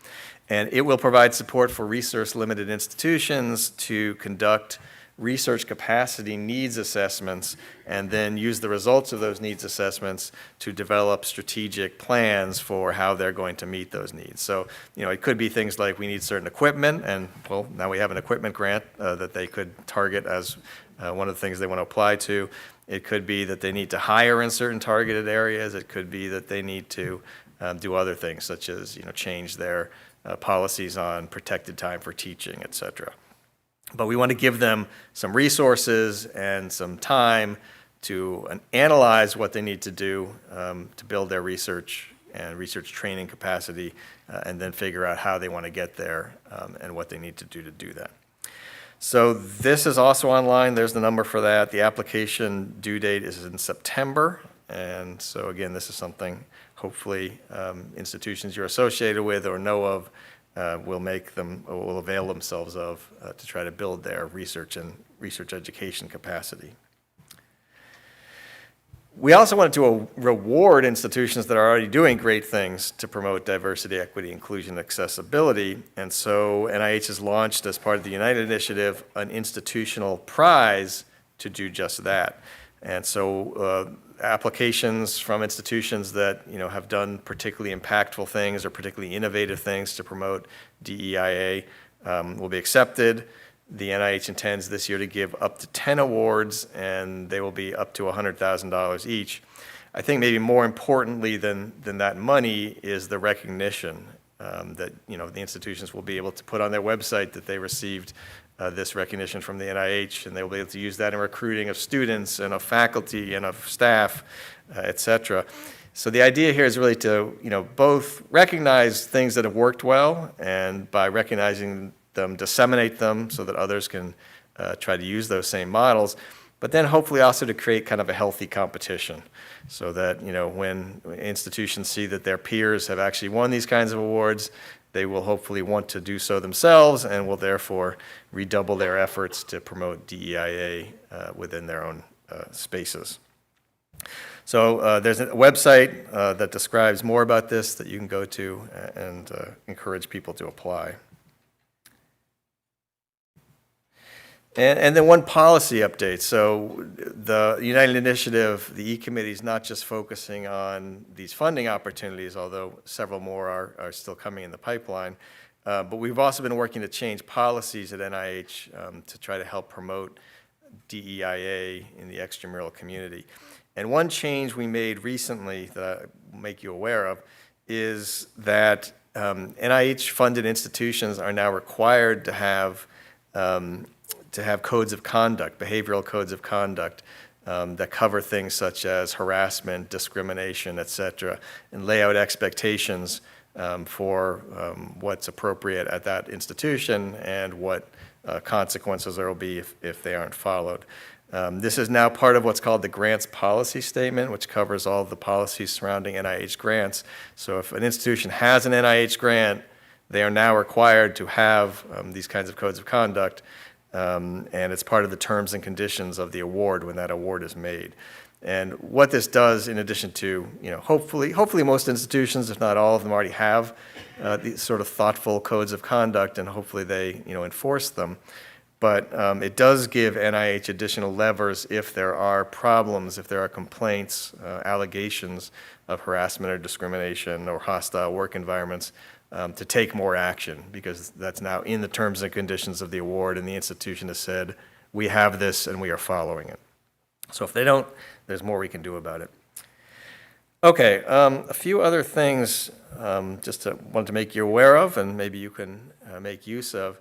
And it will provide support for resource-limited institutions to conduct research capacity needs assessments and then use the results of those needs assessments to develop strategic plans for how they're going to meet those needs. So, it could be things like we need certain equipment, and well, now we have an equipment grant that they could target as one of the things they want to apply to. It could be that they need to hire in certain targeted areas. It could be that they need to do other things, such as change their policies on protected time for teaching, et cetera. But we want to give them some resources and some time to analyze what they need to do to build their research and research training capacity, and then figure out how they want to get there and what they need to do that. So this is also online. There's the number for that. The application due date is in September. And so again, this is something hopefully institutions you're associated with or know of will avail themselves of to try to build their research and research education capacity. We also wanted to reward institutions that are already doing great things to promote diversity, equity, inclusion, and accessibility. And so NIH has launched, as part of the United Initiative, an institutional prize to do just that. And so applications from institutions that have done particularly impactful things or particularly innovative things to promote DEIA will be accepted. The NIH intends this year to give up to 10 awards, and they will be up to $100,000 each. I think maybe more importantly than that money is the recognition that the institutions will be able to put on their website that they received this recognition from the NIH, and they will be able to use that in recruiting of students and of faculty and of staff, et cetera. So the idea here is really to both recognize things that have worked well, and by recognizing them, disseminate them so that others can try to use those same models, but then hopefully also to create kind of a healthy competition so that when institutions see that their peers have actually won these kinds of awards, they will hopefully want to do so themselves and will therefore redouble their efforts to promote DEIA within their own spaces. So there's a website that describes more about this that you can go to and encourage people to apply. And then one policy update. So the United Initiative, the E-Committee, is not just focusing on these funding opportunities, although several more are still coming in the pipeline. But we've also been working to change policies at NIH to try to help promote DEIA in the extramural community. And one change we made recently that I'll make you aware of is that NIH-funded institutions are now required to have codes of conduct, behavioral codes of conduct that cover things such as harassment, discrimination, et cetera, and lay out expectations for what's appropriate at that institution and what consequences there will be if they aren't followed. This is now part of what's called the grants policy statement, which covers all the policies surrounding NIH grants. So if an institution has an NIH grant, they are now required to have these kinds of codes of conduct, and it's part of the terms and conditions of the award when that award is made. And what this does, in addition to, hopefully most institutions, if not all of them, already have these sort of thoughtful codes of conduct, and hopefully they, enforce them. But it does give NIH additional levers if there are problems, if there are complaints, allegations of harassment or discrimination or hostile work environments, to take more action, because that's now in the terms and conditions of the award, and the institution has said, we have this and we are following it. So if they don't, there's more we can do about it. Okay, a few other things just wanted to make you aware of, and maybe you can make use of.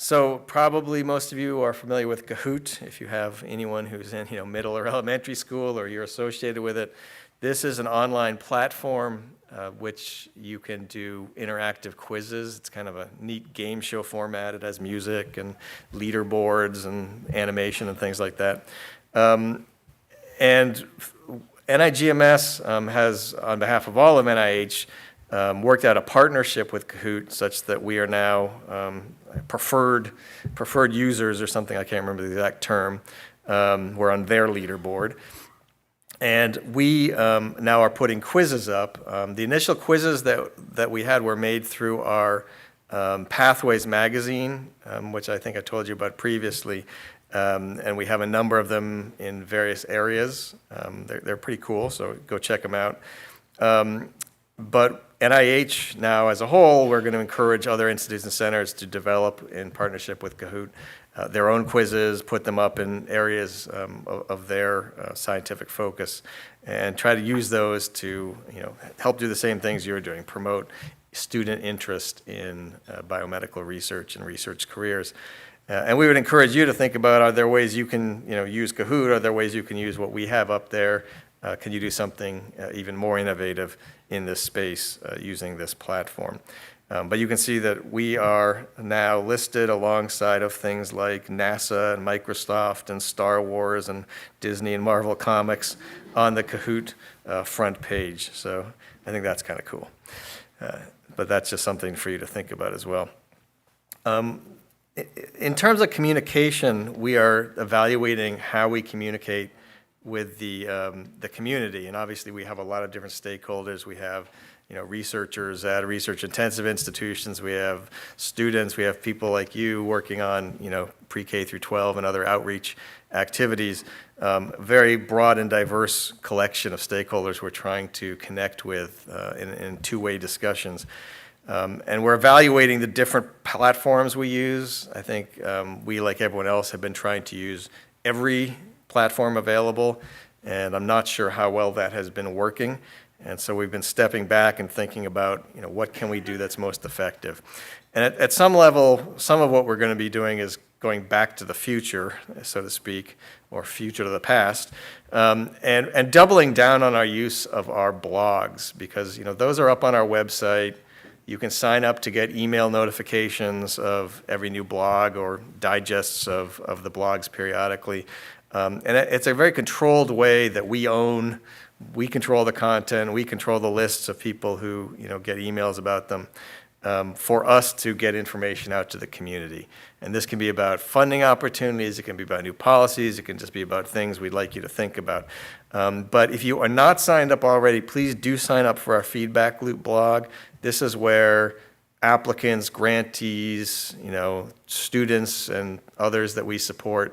So probably most of you are familiar with Kahoot. If you have anyone who's in middle or elementary school or you're associated with it, this is an online platform which you can do interactive quizzes. It's kind of a neat game show format. It has music and leaderboards and animation and things like that. And NIGMS has, on behalf of all of NIH, worked out a partnership with Kahoot such that we are now preferred users or something, I can't remember the exact term. We're on their leaderboard. And we now are putting quizzes up. The initial quizzes that we had were made through our Pathways magazine, which I think I told you about previously. And we have a number of them in various areas. They're pretty cool, so go check them out. But NIH now as a whole, we're going to encourage other institutes and centers to develop in partnership with Kahoot their own quizzes, put them up in areas of their scientific focus, and try to use those to help do the same things you're doing, promote student interest in biomedical research and research careers. And we would encourage you to think about, are there ways you can use Kahoot? Are there ways you can use what we have up there? Can you do something even more innovative in this space using this platform? But you can see that we are now listed alongside of things like NASA and Microsoft and Star Wars and Disney and Marvel Comics on the Kahoot front page. So I think that's kind of cool. But that's just something for you to think about as well. In terms of communication, we are evaluating how we communicate with the community, and obviously we have a lot of different stakeholders. We have researchers at research-intensive institutions. We have students. We have people like you working on pre-K through 12 and other outreach activities. Very broad and diverse collection of stakeholders we're trying to connect with in two-way discussions. And we're evaluating the different platforms we use. I think we, like everyone else, have been trying to use every platform available, and I'm not sure how well that has been working. And so we've been stepping back and thinking about, what can we do that's most effective? And at some level, some of what we're going to be doing is going back to the future, so to speak, or future to the past, and doubling down on our use of our blogs, because those are up on our website. You can sign up to get email notifications of every new blog or digests of the blogs periodically. And it's a very controlled way that we own. We control the content. We control the lists of people who get emails about them. for us to get information out to the community. And this can be about funding opportunities, it can be about new policies, it can just be about things we'd like you to think about. But if you are not signed up already, please do sign up for our feedback loop blog. This is where applicants, grantees, students and others that we support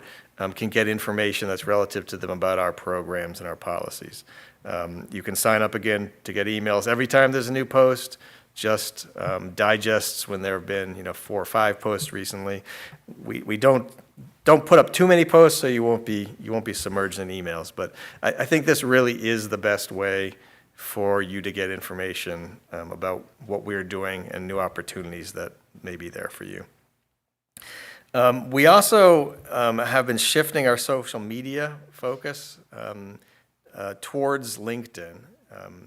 can get information that's relative to them about our programs and our policies. You can sign up again to get emails every time there's a new post, just digests when there have been 4 or 5 posts recently. We don't put up too many posts so you won't be submerged in emails, but I think this really is the best way for you to get information about what we're doing and new opportunities that may be there for you. We also have been shifting our social media focus towards LinkedIn.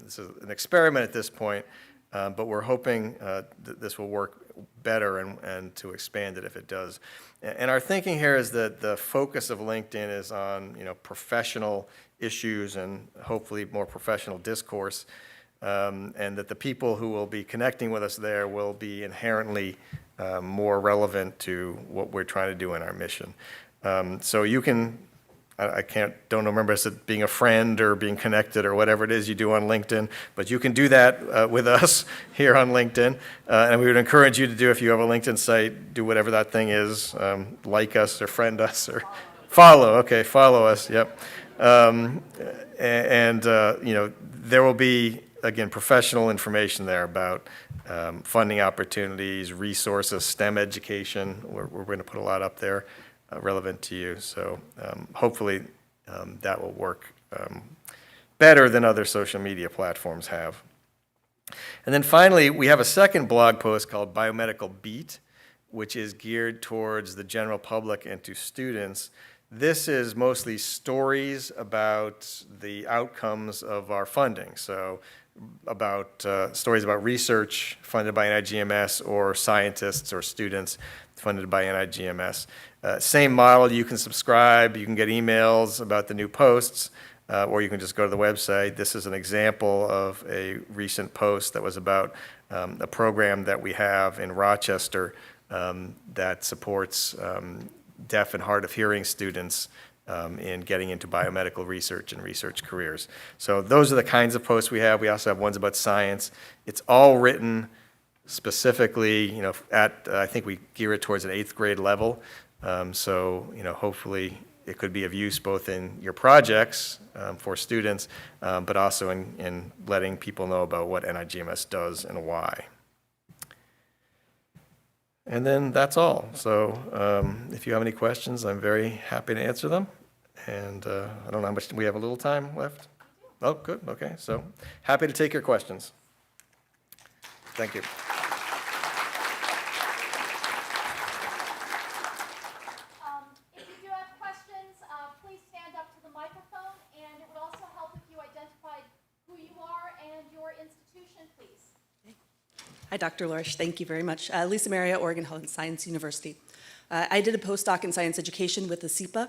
This is an experiment at this point, but we're hoping that this will work better and to expand it if it does. And our thinking here is that the focus of LinkedIn is on professional issues and hopefully more professional discourse, and that the people who will be connecting with us there will be inherently more relevant to what we're trying to do in our mission. So you can, don't remember if it's being a friend or being connected or whatever it is you do on LinkedIn, but you can do that with us here on LinkedIn. And we would encourage you to do, if you have a LinkedIn site, do whatever that thing is, like us or friend us or follow us, yep. There will be, again, professional information there about funding opportunities, resources, STEM education. We're going to put a lot up there relevant to you. So hopefully that will work better than other social media platforms have. And then finally, we have a second blog post called Biomedical Beat, which is geared towards the general public and to students. This is mostly stories about the outcomes of our funding. So about stories about research funded by NIGMS or scientists or students funded by NIGMS. Same model, you can subscribe, you can get emails about the new posts, or you can just go to the website. This is an example of a recent post that was about a program that we have in Rochester that supports deaf and hard of hearing students in getting into biomedical research and research careers. So those are the kinds of posts we have. We also have ones about science. It's all written specifically, I think we gear it towards an 8th grade level. So hopefully it could be of use both in your projects for students, but also in letting people know about what NIGMS does and why. And then that's all. So if you have any questions, I'm very happy to answer them. And I don't know how much, we have a little time left? Oh, good, okay. So happy to take your questions. Thank you. If you do have questions, please stand up to the microphone, and it would also help if you identified who you are and your institution, please. Hi, Dr. Lorsch. Thank you very much. Lisa Maria, Oregon Health and Science University. I did a postdoc in science education with the SEPA.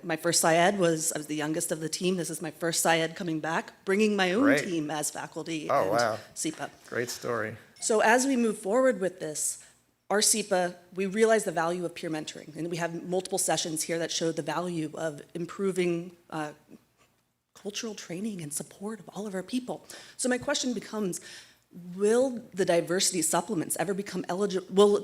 My first SciEd I was the youngest of the team. This is my first SciEd coming back, bringing my own Great. team as faculty Oh, and wow. SEPA. Great story. So as we move forward with this, our SEPA, we realize the value of peer mentoring. And we have multiple sessions here that show the value of improving cultural training and support of all of our people. So my question becomes, will the diversity supplements ever become eligible? Will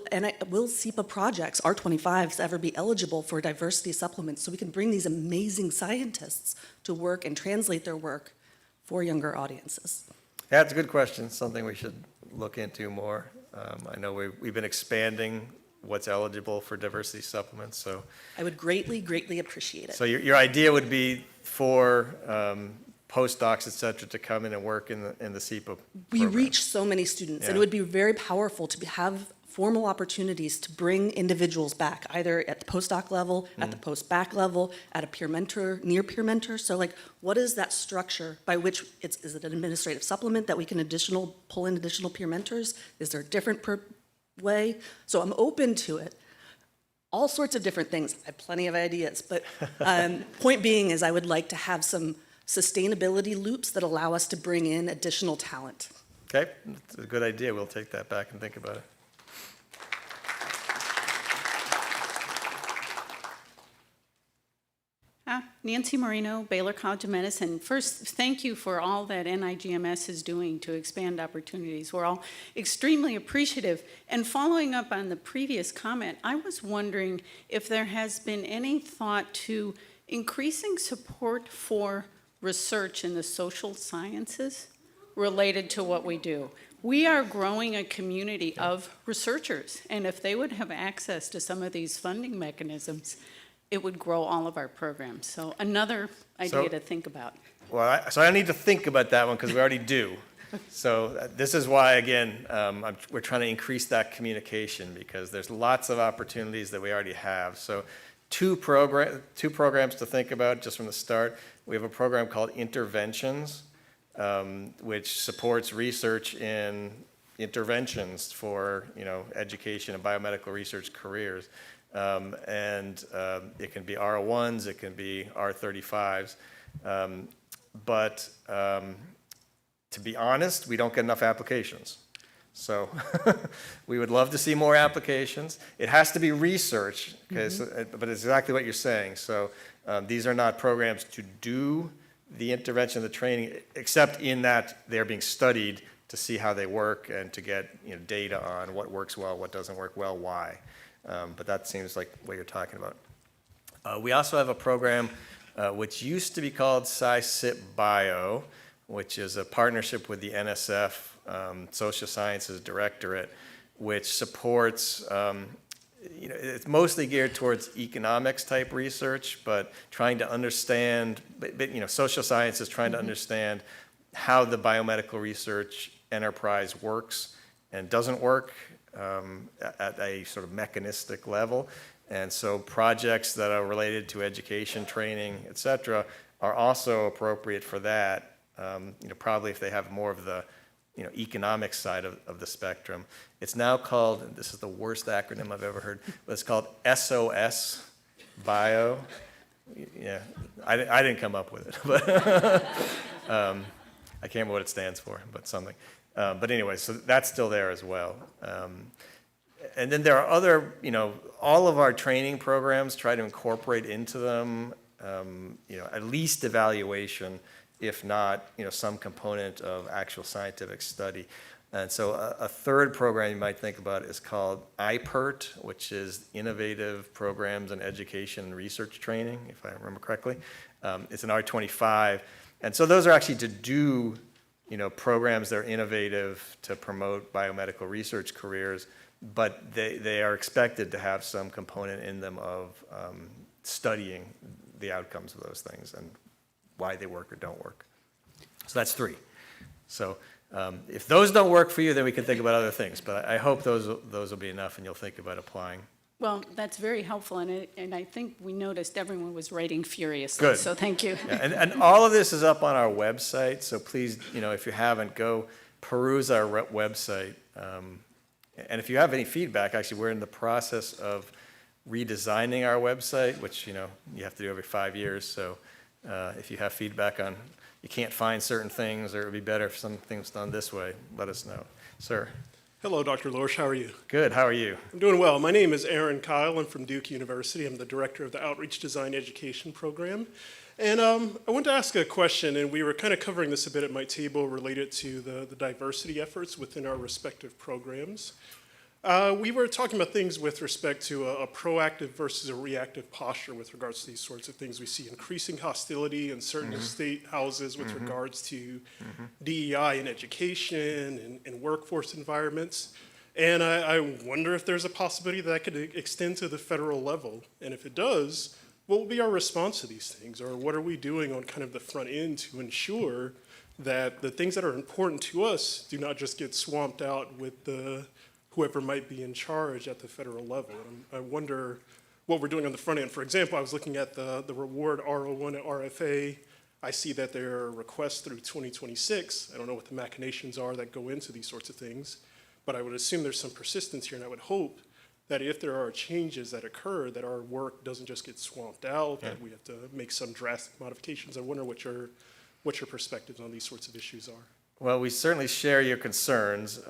SEPA projects, R25s, ever be eligible for diversity supplements so we can bring these amazing scientists to work and translate their work for younger audiences? Yeah, it's a good question. Something we should look into more. I know we've been expanding what's eligible for diversity supplements. So I would greatly, greatly appreciate it. So your idea would be for postdocs, et cetera, to come in and work in the SEPA We program. reach so many students, and Yeah. it would be very powerful to have formal opportunities to bring individuals back, either at the postdoc level, at the post-bac level, at a peer mentor, near peer mentor. So like, what is that structure by which is it an administrative supplement that we can pull in additional peer mentors? Is there a different way? So I'm open to it. All sorts of different things. I have plenty of ideas, but point being is I would like to have some sustainability loops that allow us to bring in additional talent. Okay, that's a good idea. We'll take that back and think about it. Nancy Marino, Baylor College of Medicine. First, thank you for all that NIGMS is doing to expand opportunities. We're all extremely appreciative. And following up on the previous comment, I was wondering if there has been any thought to increasing support for research in the social sciences related to what we do. We are growing a community of researchers, and if they would have access to some of these funding mechanisms, it would grow all of our programs. So another idea to think about. Well, so I need to think about that one because we already do. So this is why, again, we're trying to increase that communication because there's lots of opportunities that we already have. So two programs to think about just from the start. We have a program called Interventions, which supports research in interventions for education and biomedical research careers. It can be R01s, it can be R35s. But to be honest, we don't get enough applications. So we would love to see more applications. It has to be research, but it's exactly what you're saying. So these are not programs to do the intervention, the training, except in that they're being studied to see how they work and to get data on what works well, what doesn't work well, why. But that seems like what you're talking about. We also have a program which used to be called SciEd Bio, which is a partnership with the NSF Social Sciences Directorate, which supports, it's mostly geared towards economics type research, but trying to understand, social science is trying to understand how the biomedical research enterprise works and doesn't work at a sort of mechanistic level. And so projects that are related to education, training, et cetera, are also appropriate for that, probably if they have more of the economic side of the spectrum. It's now called, and this is the worst acronym I've ever heard, but it's called SOS Bio. Yeah, I didn't come up with it, but I can't remember what it stands for, but something. But anyway, so that's still there as well. And then there are other, all of our training programs try to incorporate into them, at least evaluation, if not, some component of actual scientific study. And so a third program you might think about is called IPERT, which is Innovative Programs in Education and Research Training, if I remember correctly. It's an R25. And so those are actually to do, programs that are innovative to promote biomedical research careers, but they are expected to have some component in them of studying the outcomes of those things and why they work or don't work. So that's 3. So if those don't work for you, then we can think about other things. But I hope those will be enough and you'll think about applying. Well, that's very helpful, and I think we noticed everyone was writing furiously. Good. So thank you. Yeah, and all of this is up on our website, so please, if you haven't, go peruse our website. And if you have any feedback, actually, we're in the process of redesigning our website, which, you have to do every 5 years. So if you have feedback on you can't find certain things or it would be better if some things done this way, let us know. Sir. Hello, Dr. Lorsch. How are you? Good. How are you? I'm doing well. My name is Aaron Kyle. I'm from Duke University. I'm the director of the Outreach Design Education program. And I want to ask a question, and we were kind of covering this a bit at my table related to the diversity efforts within our respective programs. We were talking about things with respect to a proactive versus a reactive posture with regards to these sorts of things. We see increasing hostility in certain state houses with regards to DEI in education and workforce environments. And I wonder if there's a possibility that could extend to the federal level. And if it does, what will be our response to these things? Or what are we doing on kind of the front end to ensure that the things that are important to us do not just get swamped out with whoever might be in charge at the federal level? And I wonder what we're doing on the front end. For example, I was looking at the reward R01 at RFA. I see that there are requests through 2026. I don't know what the machinations are that go into these sorts of things, but I would assume there's some persistence here, and I would hope that if there are changes that occur, that our work doesn't just get swamped out, that we have to make some drastic modifications. I wonder what your perspectives on these sorts of issues are. Well, we certainly share your concerns.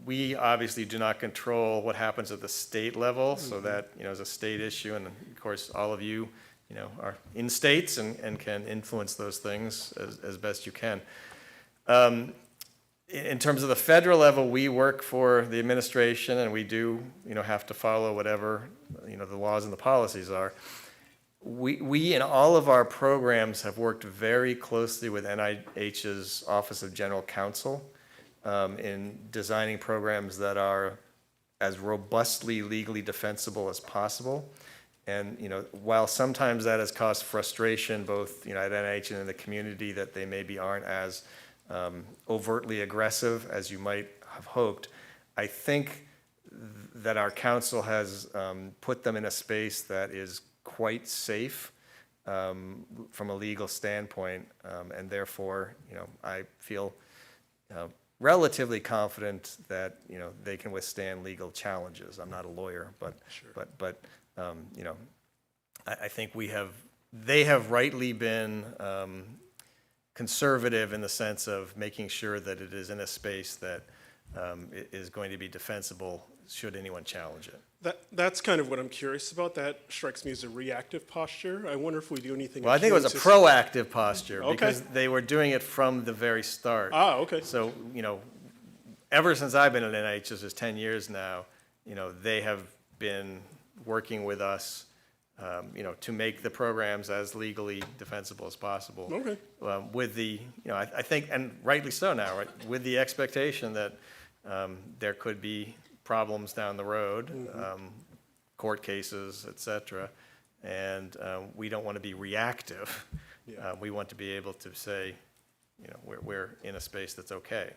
We obviously do not control what happens at the state level, so that, is a state issue, and of course, all of you, are in states and can influence those things as best you can. In terms of the federal level, we work for the administration, and we do, have to follow whatever, the laws and the policies are. We in all of our programs have worked very closely with NIH's Office of General Counsel in designing programs that are as robustly legally defensible as possible. And, while sometimes that has caused frustration both, at NIH and in the community, that they maybe aren't as overtly aggressive as you might have hoped, I think that our council has put them in a space that is quite safe from a legal standpoint, and therefore, I feel relatively confident that, they can withstand legal challenges. I'm not a lawyer, but, Sure. I think they have rightly been conservative in the sense of making sure that it is in a space that is going to be defensible should anyone challenge it. That's kind of what I'm curious about. That strikes me as a reactive posture. I wonder if we do anything. Well, I think it was a akin to- proactive posture Okay. because they were doing it from the very start. Ah, okay. So, ever since I've been at NIH, this is 10 years now, they have been working with us, to make the programs as legally defensible as possible. Okay. With the, I think, and rightly so now, right, with the expectation that there could be problems down the road, court cases, et cetera, and we don't want to be reactive. Yeah. We want to be able to say, we're in a space that's okay.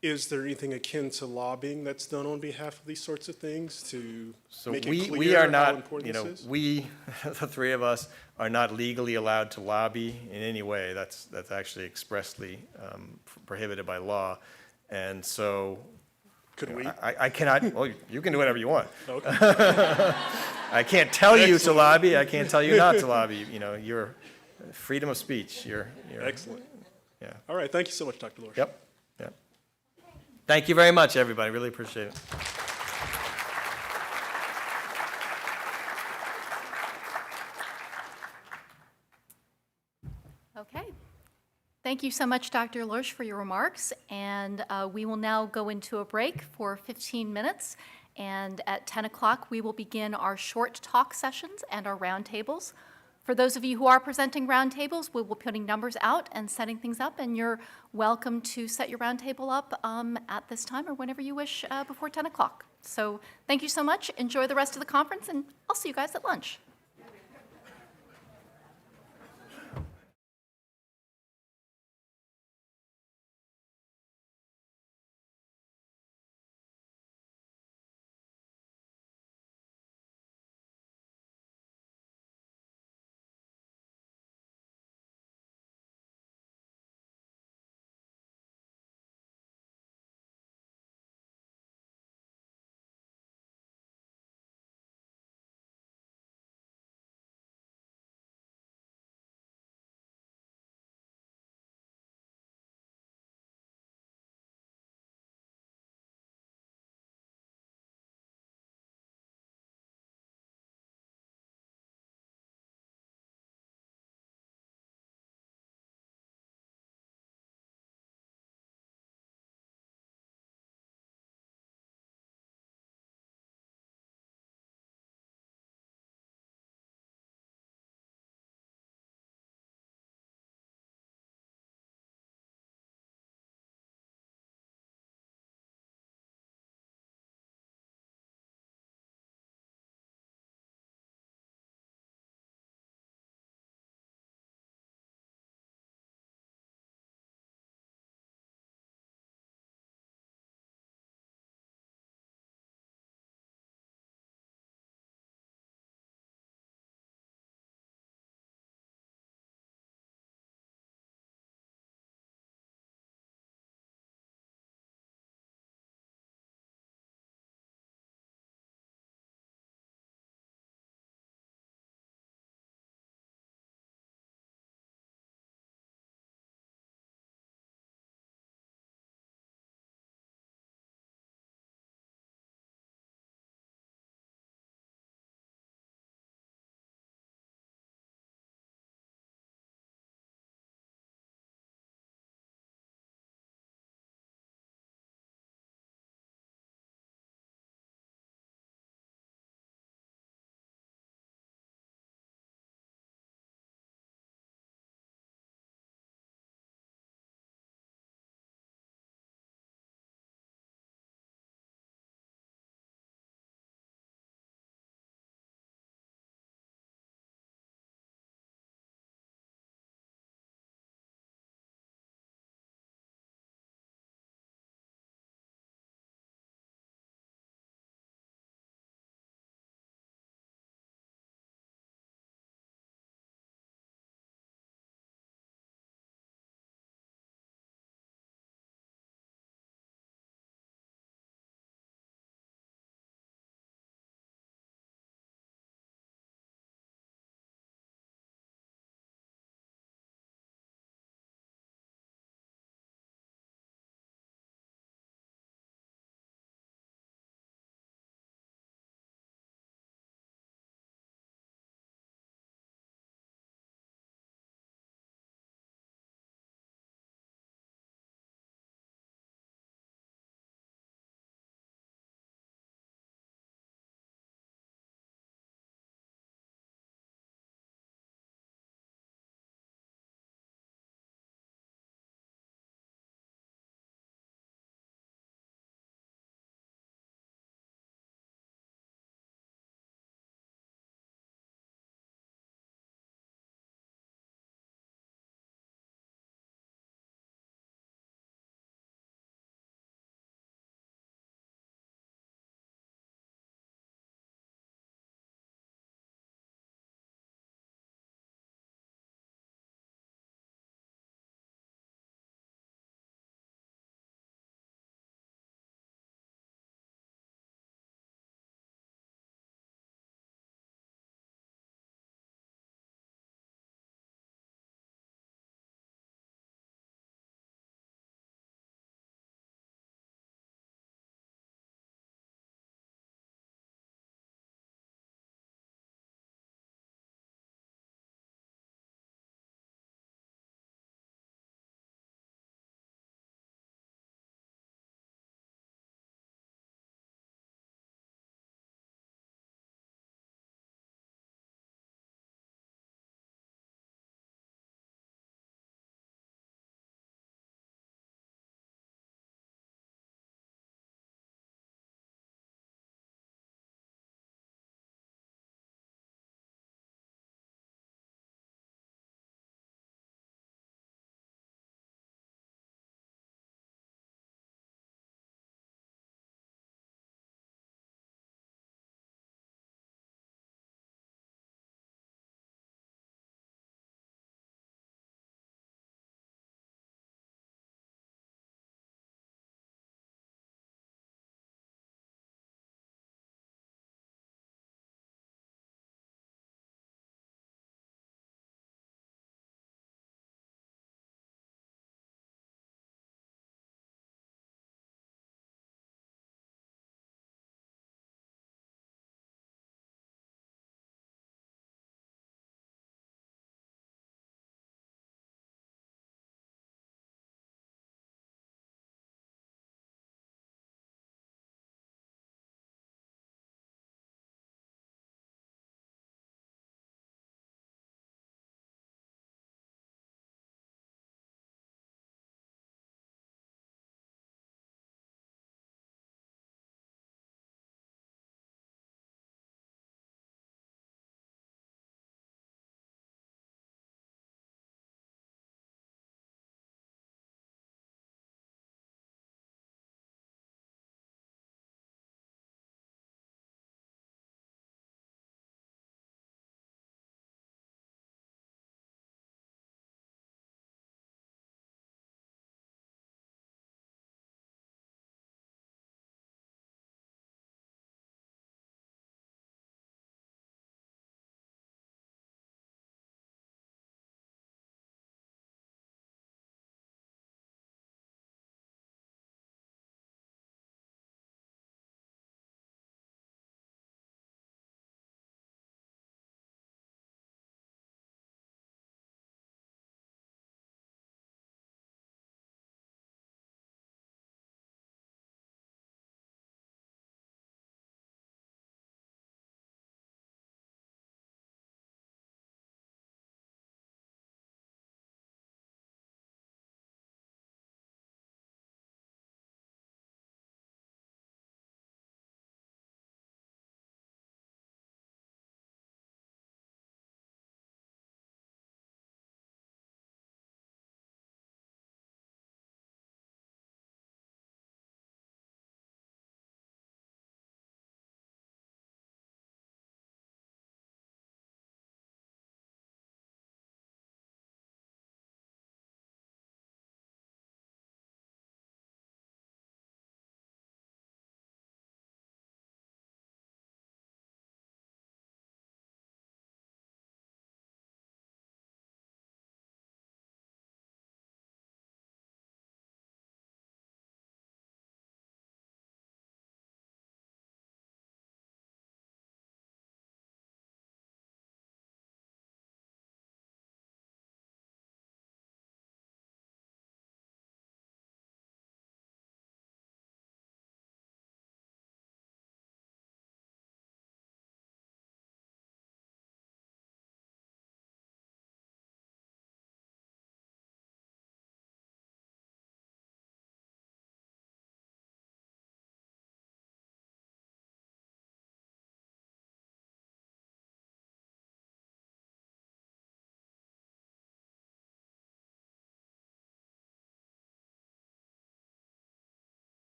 Is there anything akin to lobbying that's done on behalf of these sorts of things to So make it we clear are how not, important this is? we, the three of us, are not legally allowed to lobby in any way. That's actually expressly prohibited by law. And so Could we? I cannot, well, you can do whatever you want. Okay. I can't tell you to Excellent. lobby, I can't tell you not to lobby. You're freedom of speech. You're Excellent. Yeah. All right. Thank you so much, Dr. Lorsch. Yep. Thank you very much, everybody. Really appreciate it. Okay. Thank you so much, Dr. Lorsch, for your remarks. And we will now go into a break for 15 minutes. And at 10 o'clock, we will begin our short talk sessions and our roundtables. For those of you who are presenting roundtables, we will be putting numbers out and setting things up. And you're welcome to set your roundtable up at this time or whenever you wish before 10 o'clock. So thank you so much. Enjoy the rest of the conference, and I'll see you guys at lunch.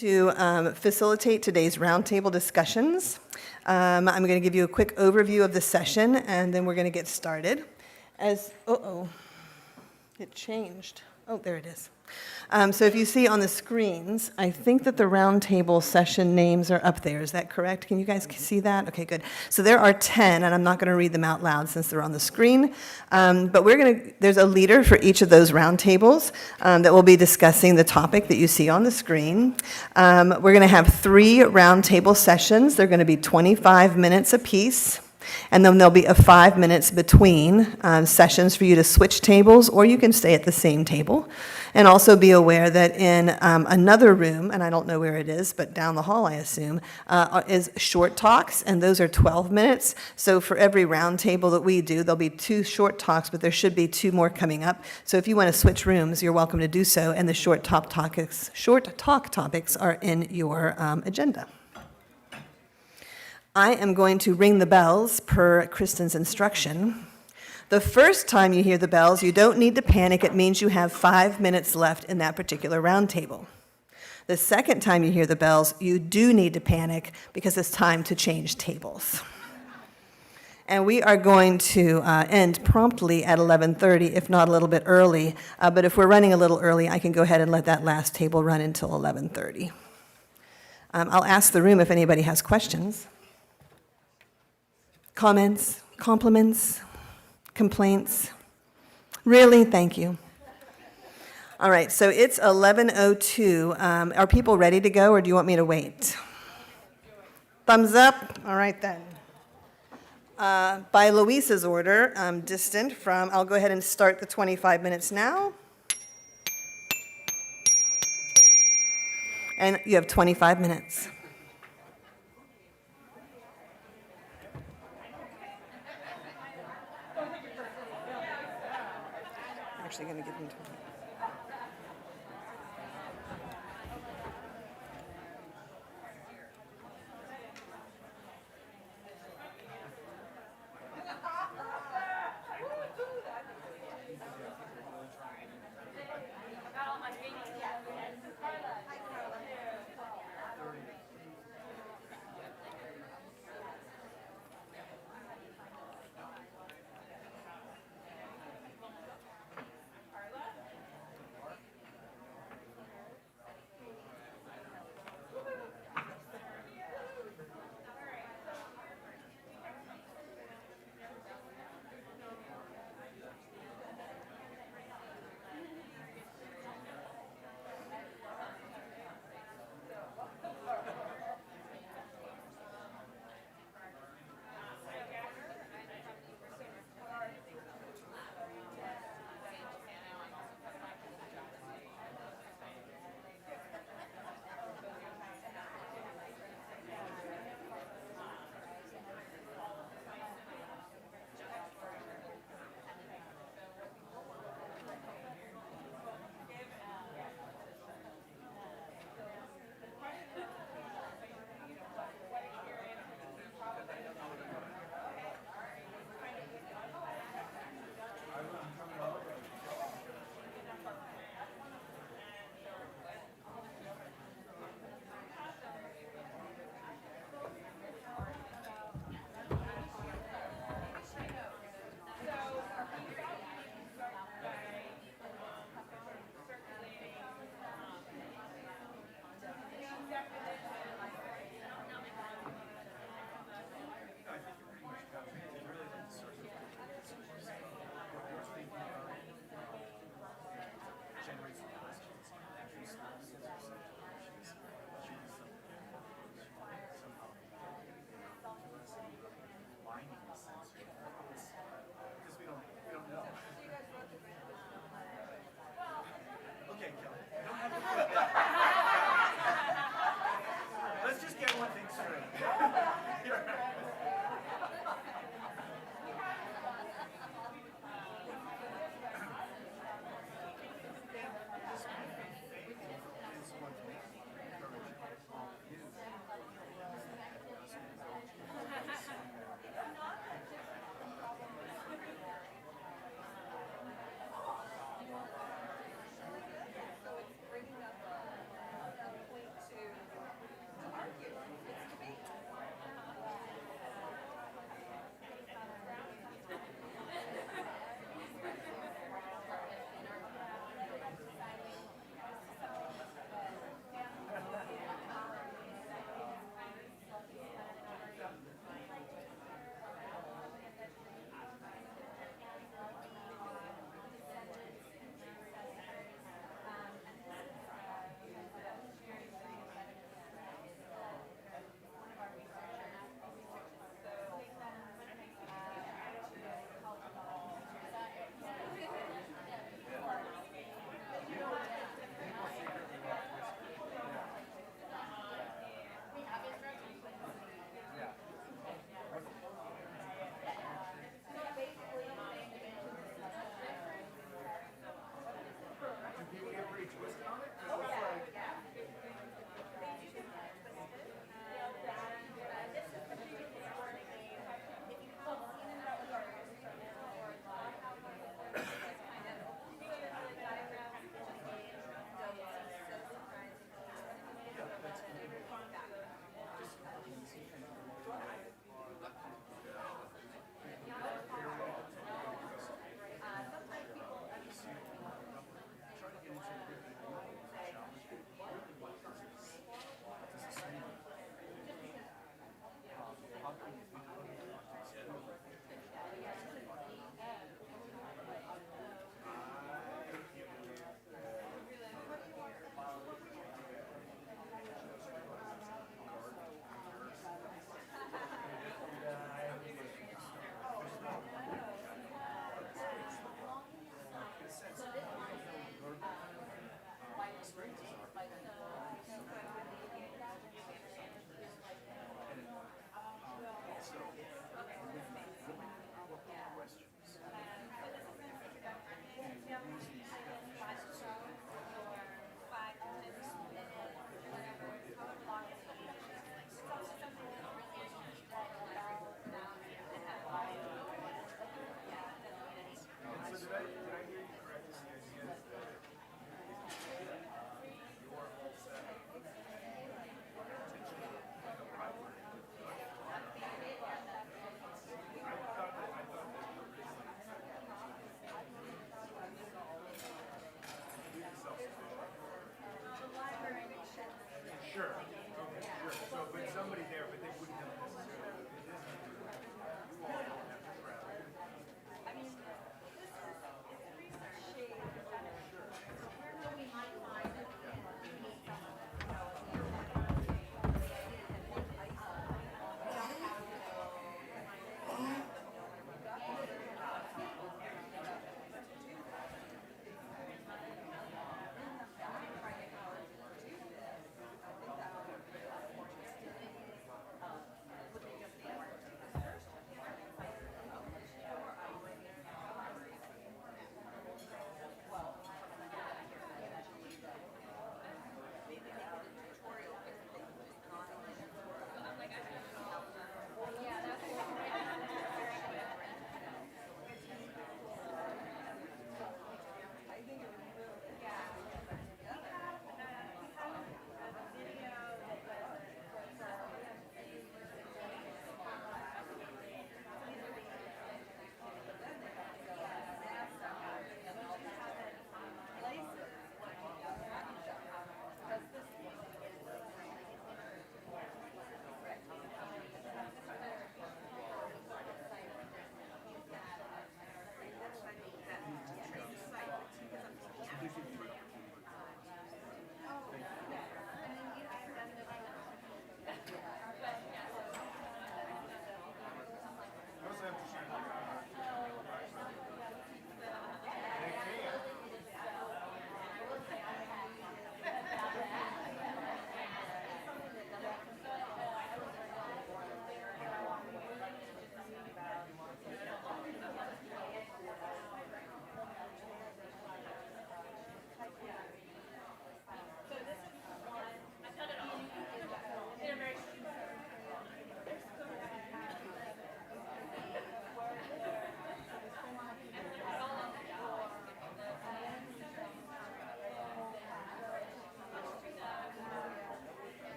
To facilitate today's roundtable discussions. I'm going to give you a quick overview of the session, and then we're going to get started. It changed. Oh, there it is. So if you see on the screens, I think that the roundtable session names are up there. Is that correct? Can you guys see that? Okay, good. So there are 10, and I'm not going to read them out loud since they're on the screen. But there's a leader for each of those roundtables that will be discussing the topic that you see on the screen. We're going to have 3 roundtable sessions. They're going to be 25 minutes apiece. And then there'll be a 5 minutes between sessions for you to switch tables, or you can stay at the same table. And also be aware that in another room, and I don't know where it is, but down the hall, I assume, is short talks, and those are 12 minutes. So for every round table that we do, there'll be 2 short talks, but there should be 2 more coming up. So if you want to switch rooms, you're welcome to do so, and the short talk topics are in your agenda. I am going to ring the bells per Kristen's instruction. The first time you hear the bells, you don't need to panic. It means you have 5 minutes left in that particular round table. The second time you hear the bells, you do need to panic because it's time to change tables. And we are going to end promptly at 11:30, if not a little bit early. But if we're running a little early, I can go ahead and let that last table run until 11:30. I'll ask the room if anybody has questions. Comments, compliments, complaints? Really? Thank you. All right, so it's 11:02. Are people ready to go, or do you want me to wait? Thumbs up? All right, then. By Luisa's order, distant from, I'll go ahead and start the 25 minutes now. And you have 25 minutes. Actually going to give them to me.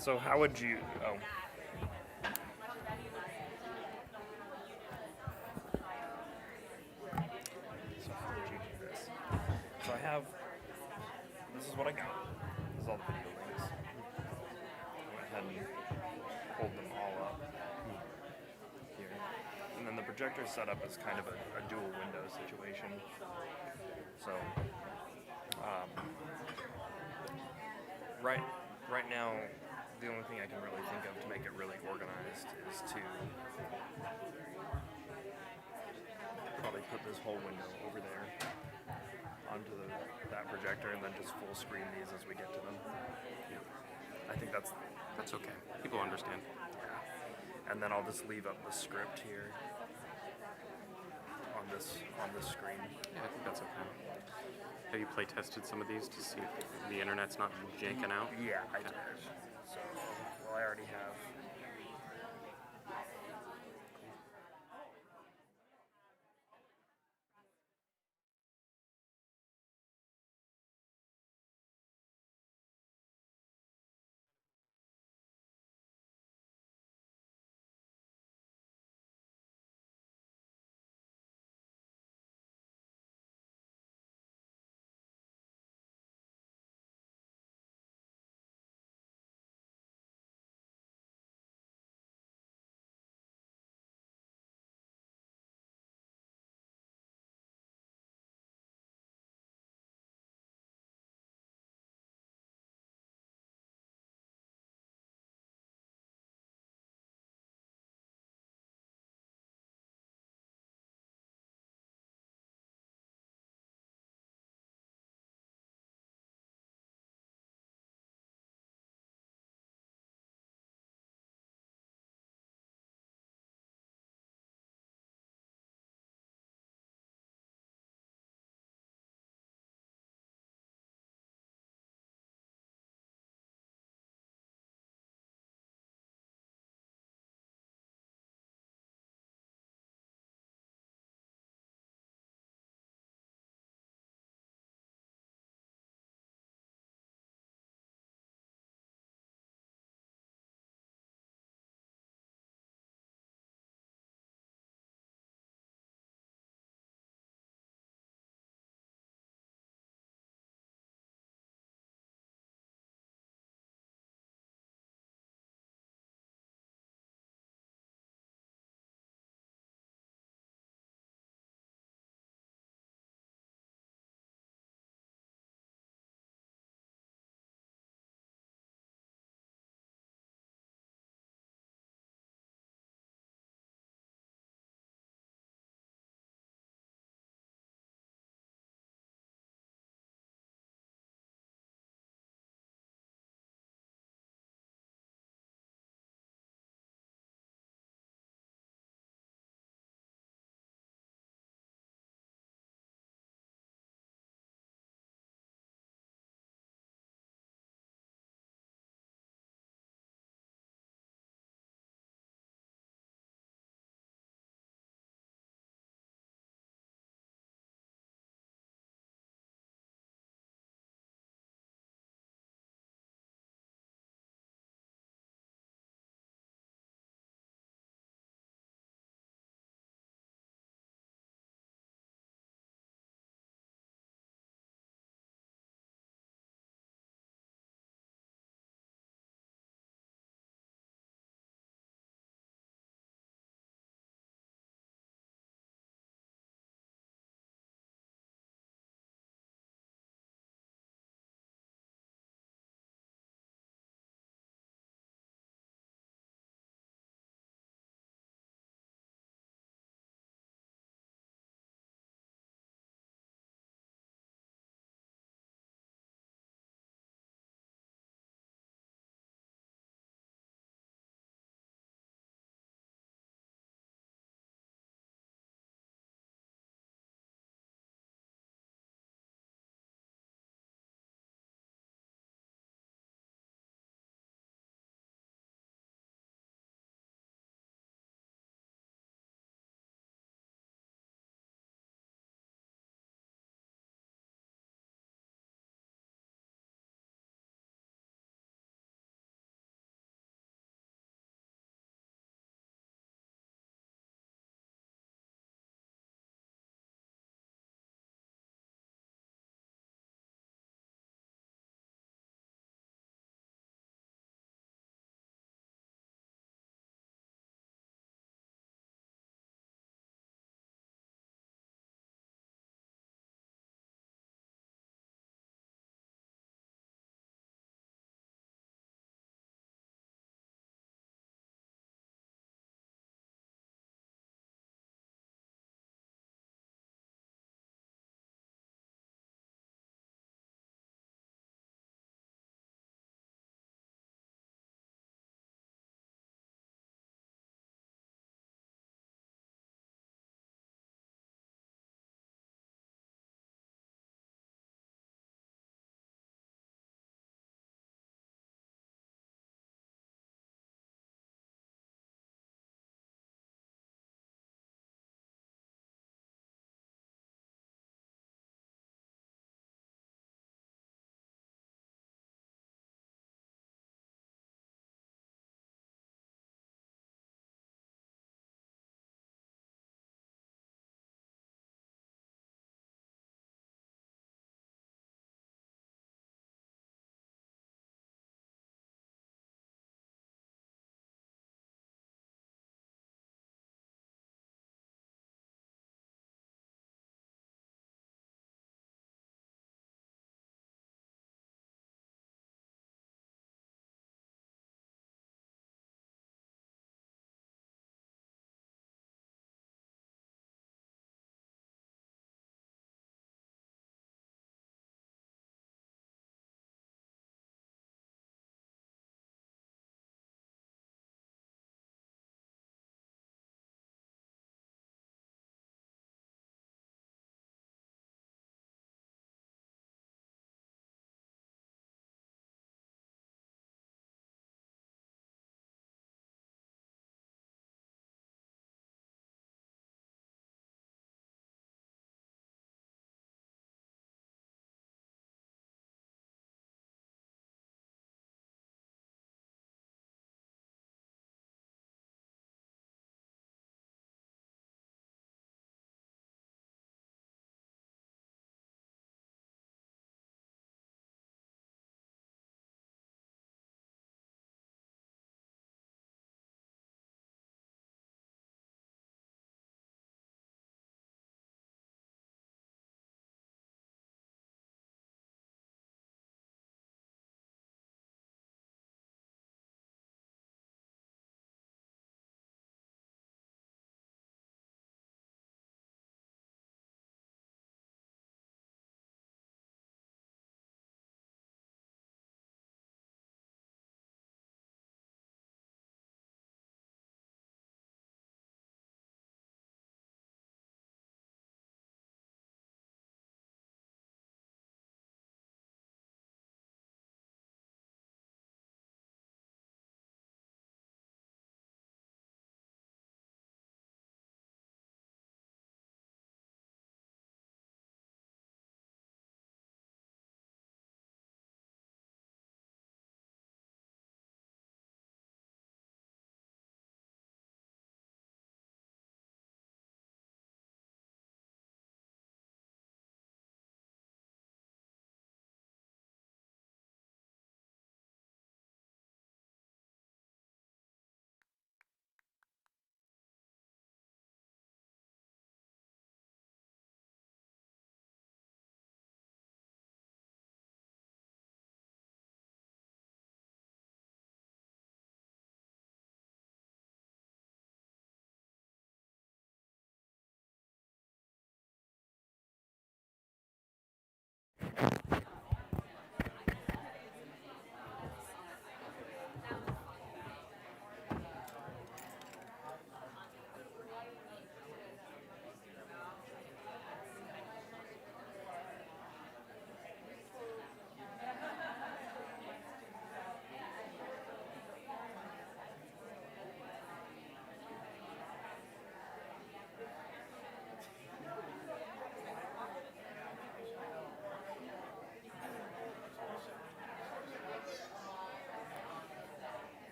So how would you? Oh. So how would you do this? So I have. This is what I got. This is all the video links. I went ahead and pulled them all up here, and then the projector setup is kind of a dual window situation. So right now, the only thing I can really think of to make it really organized is to probably put this whole window over there onto that projector and then just full screen these as we get to them. I think that's okay. People understand. yeah. And then I'll just leave up the script here on this screen. Yeah, I think that's okay. Have you play tested some of these to see if the internet's not janking out? Yeah, I did. So, well, I already have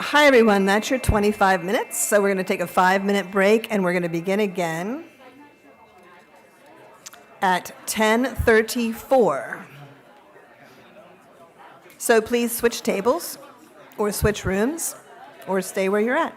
Hi, everyone. That's your 25 minutes. So we're going to take a 5-minute break, and we're going to begin again at 10:34. So please switch tables, or switch rooms, or stay where you're at.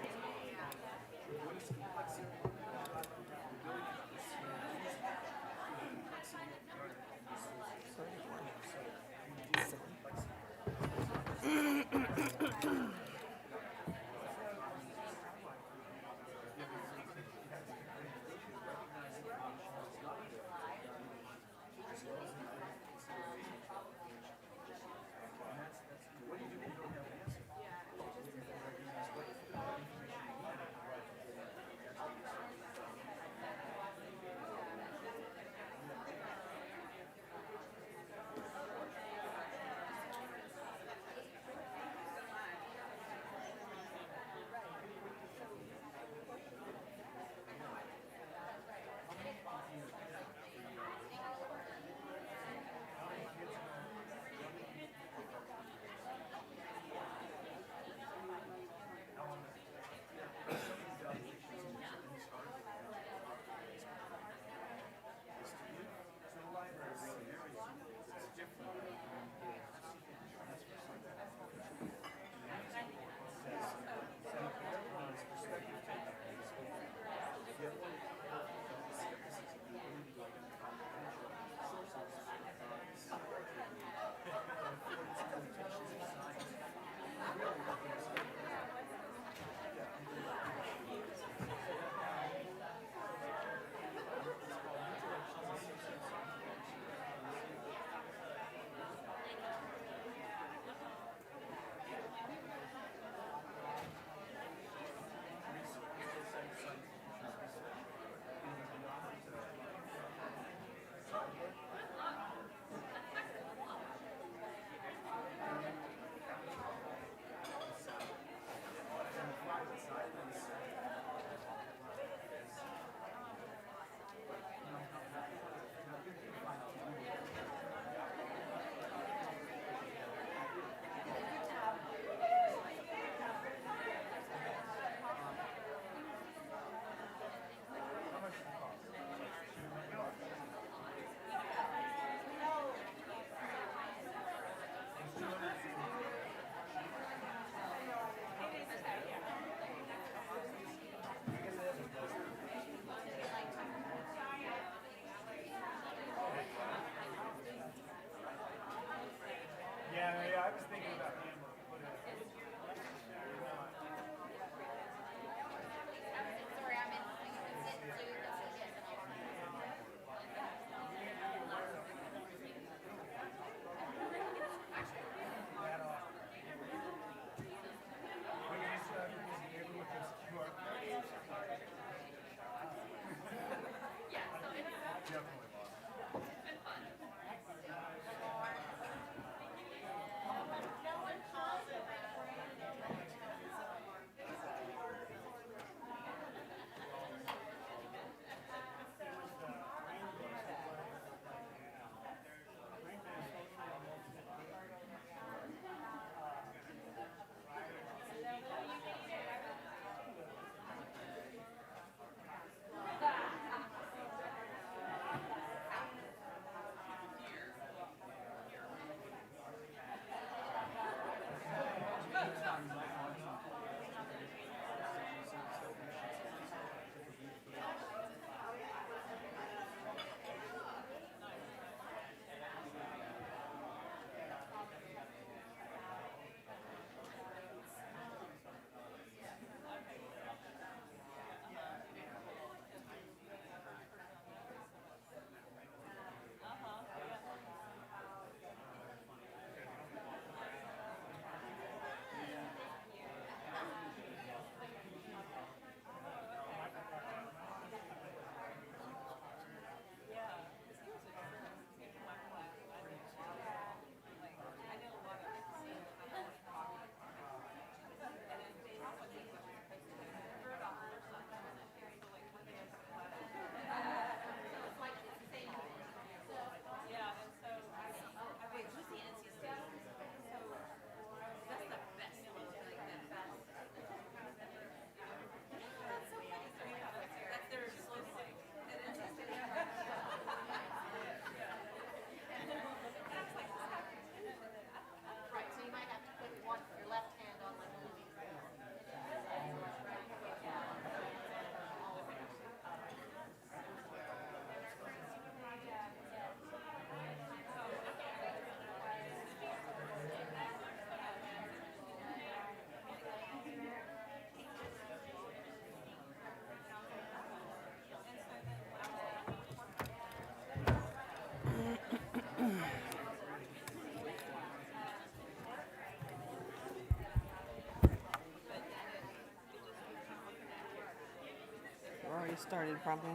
already started, probably.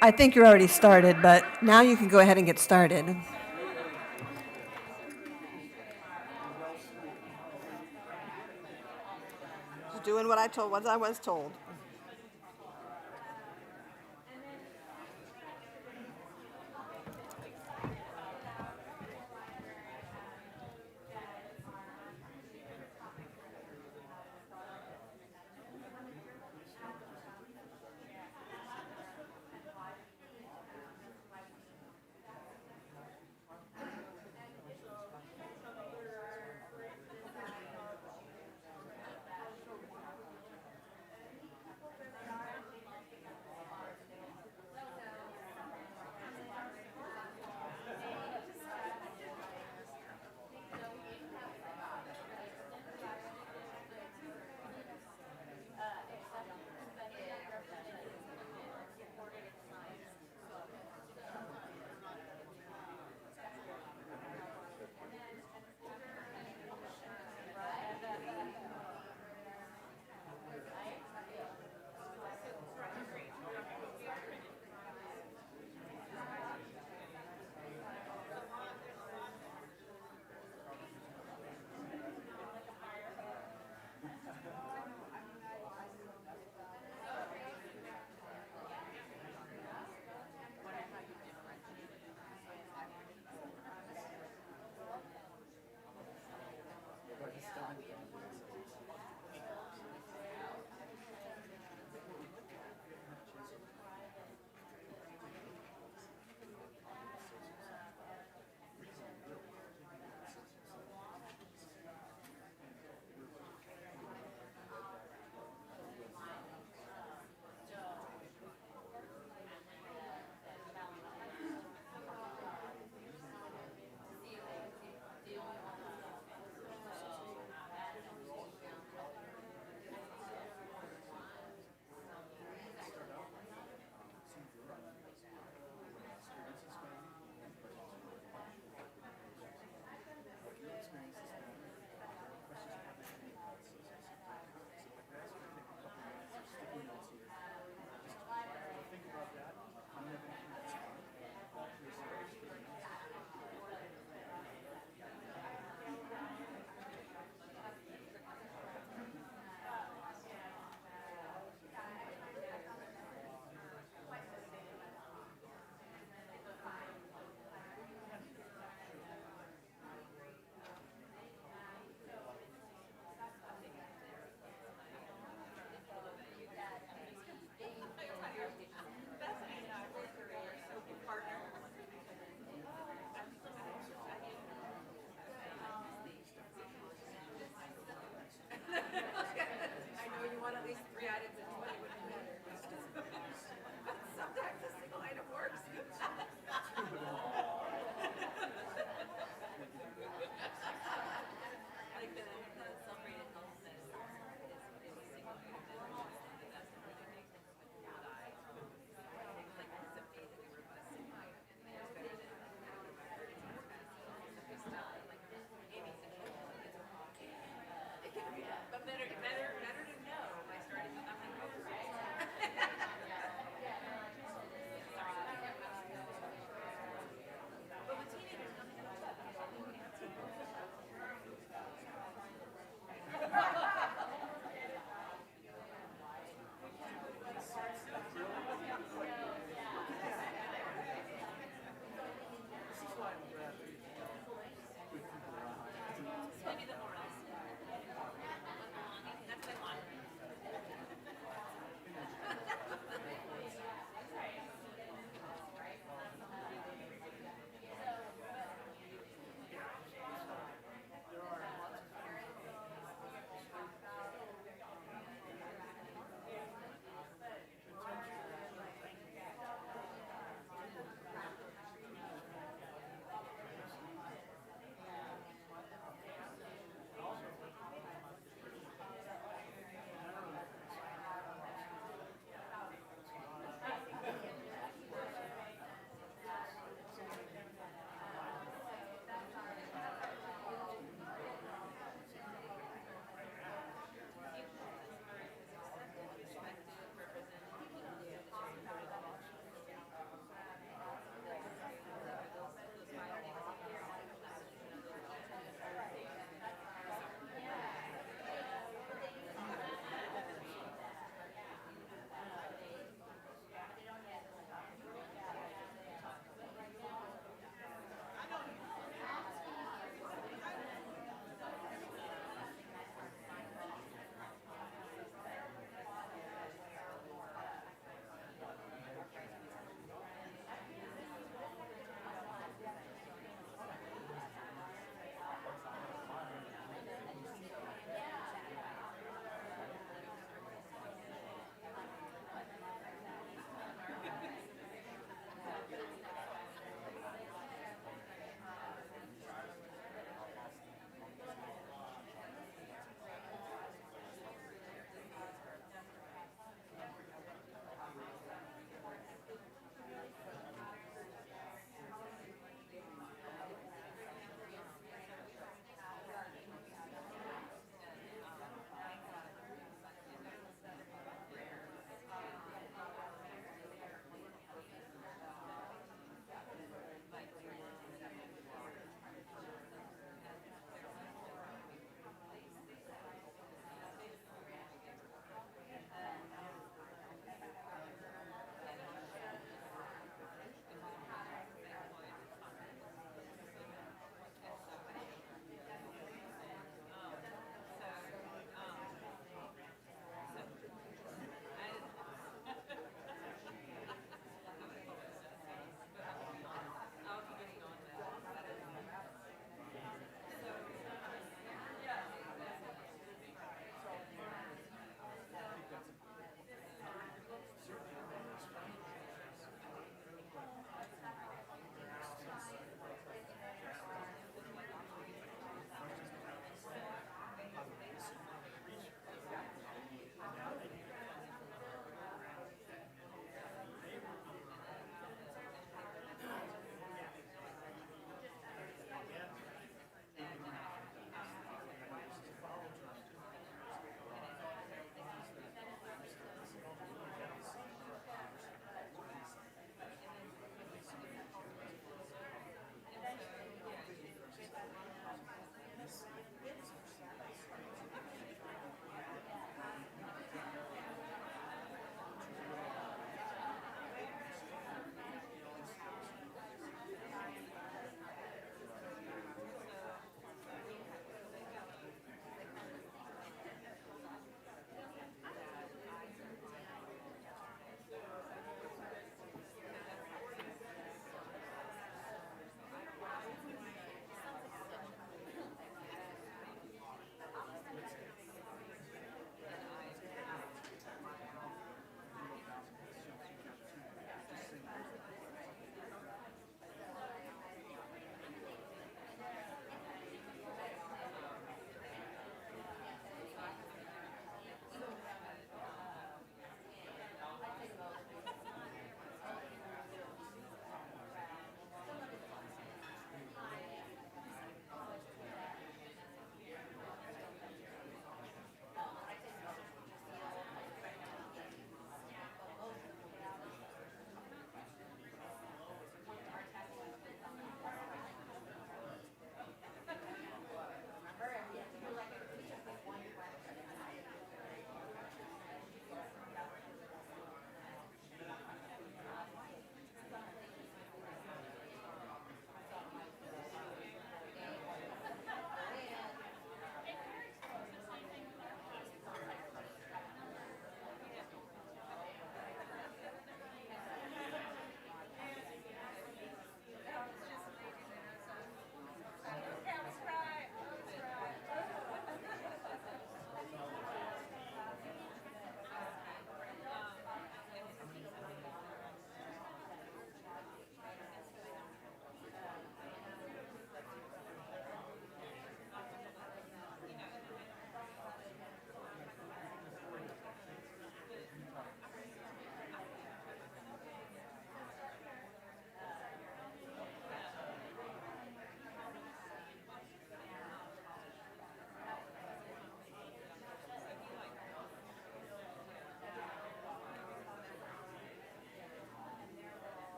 I think you're already started, but now you can go ahead and get started. Just doing what I was told.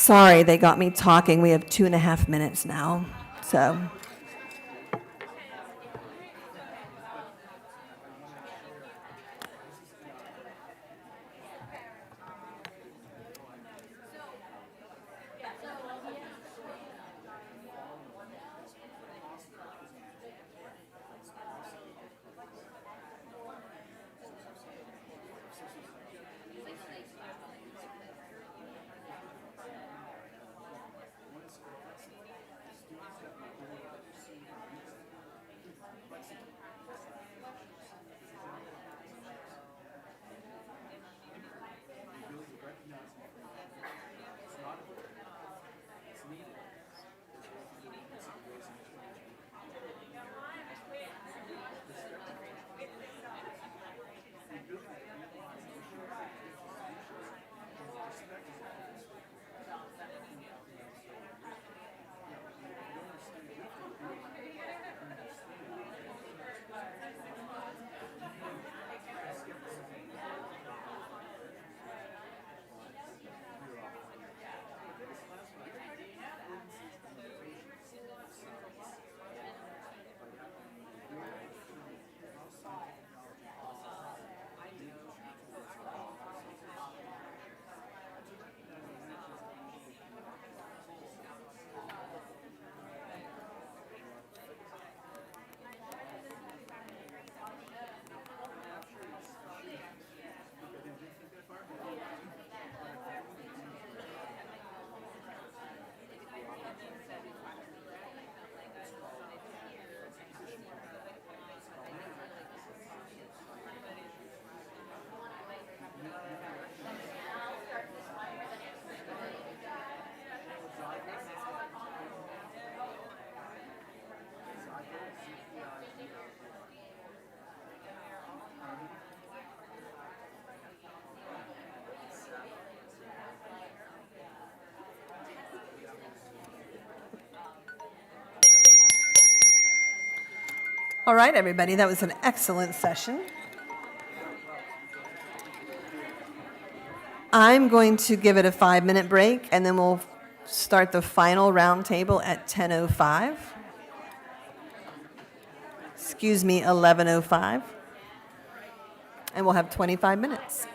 Sorry, they got me talking. We have 2.5 minutes now, so. All right, everybody, that was an excellent session. I'm going to give it a 5-minute break, and then we'll start the final roundtable at 10:05. Excuse me, 11:05. And we'll have 25 minutes.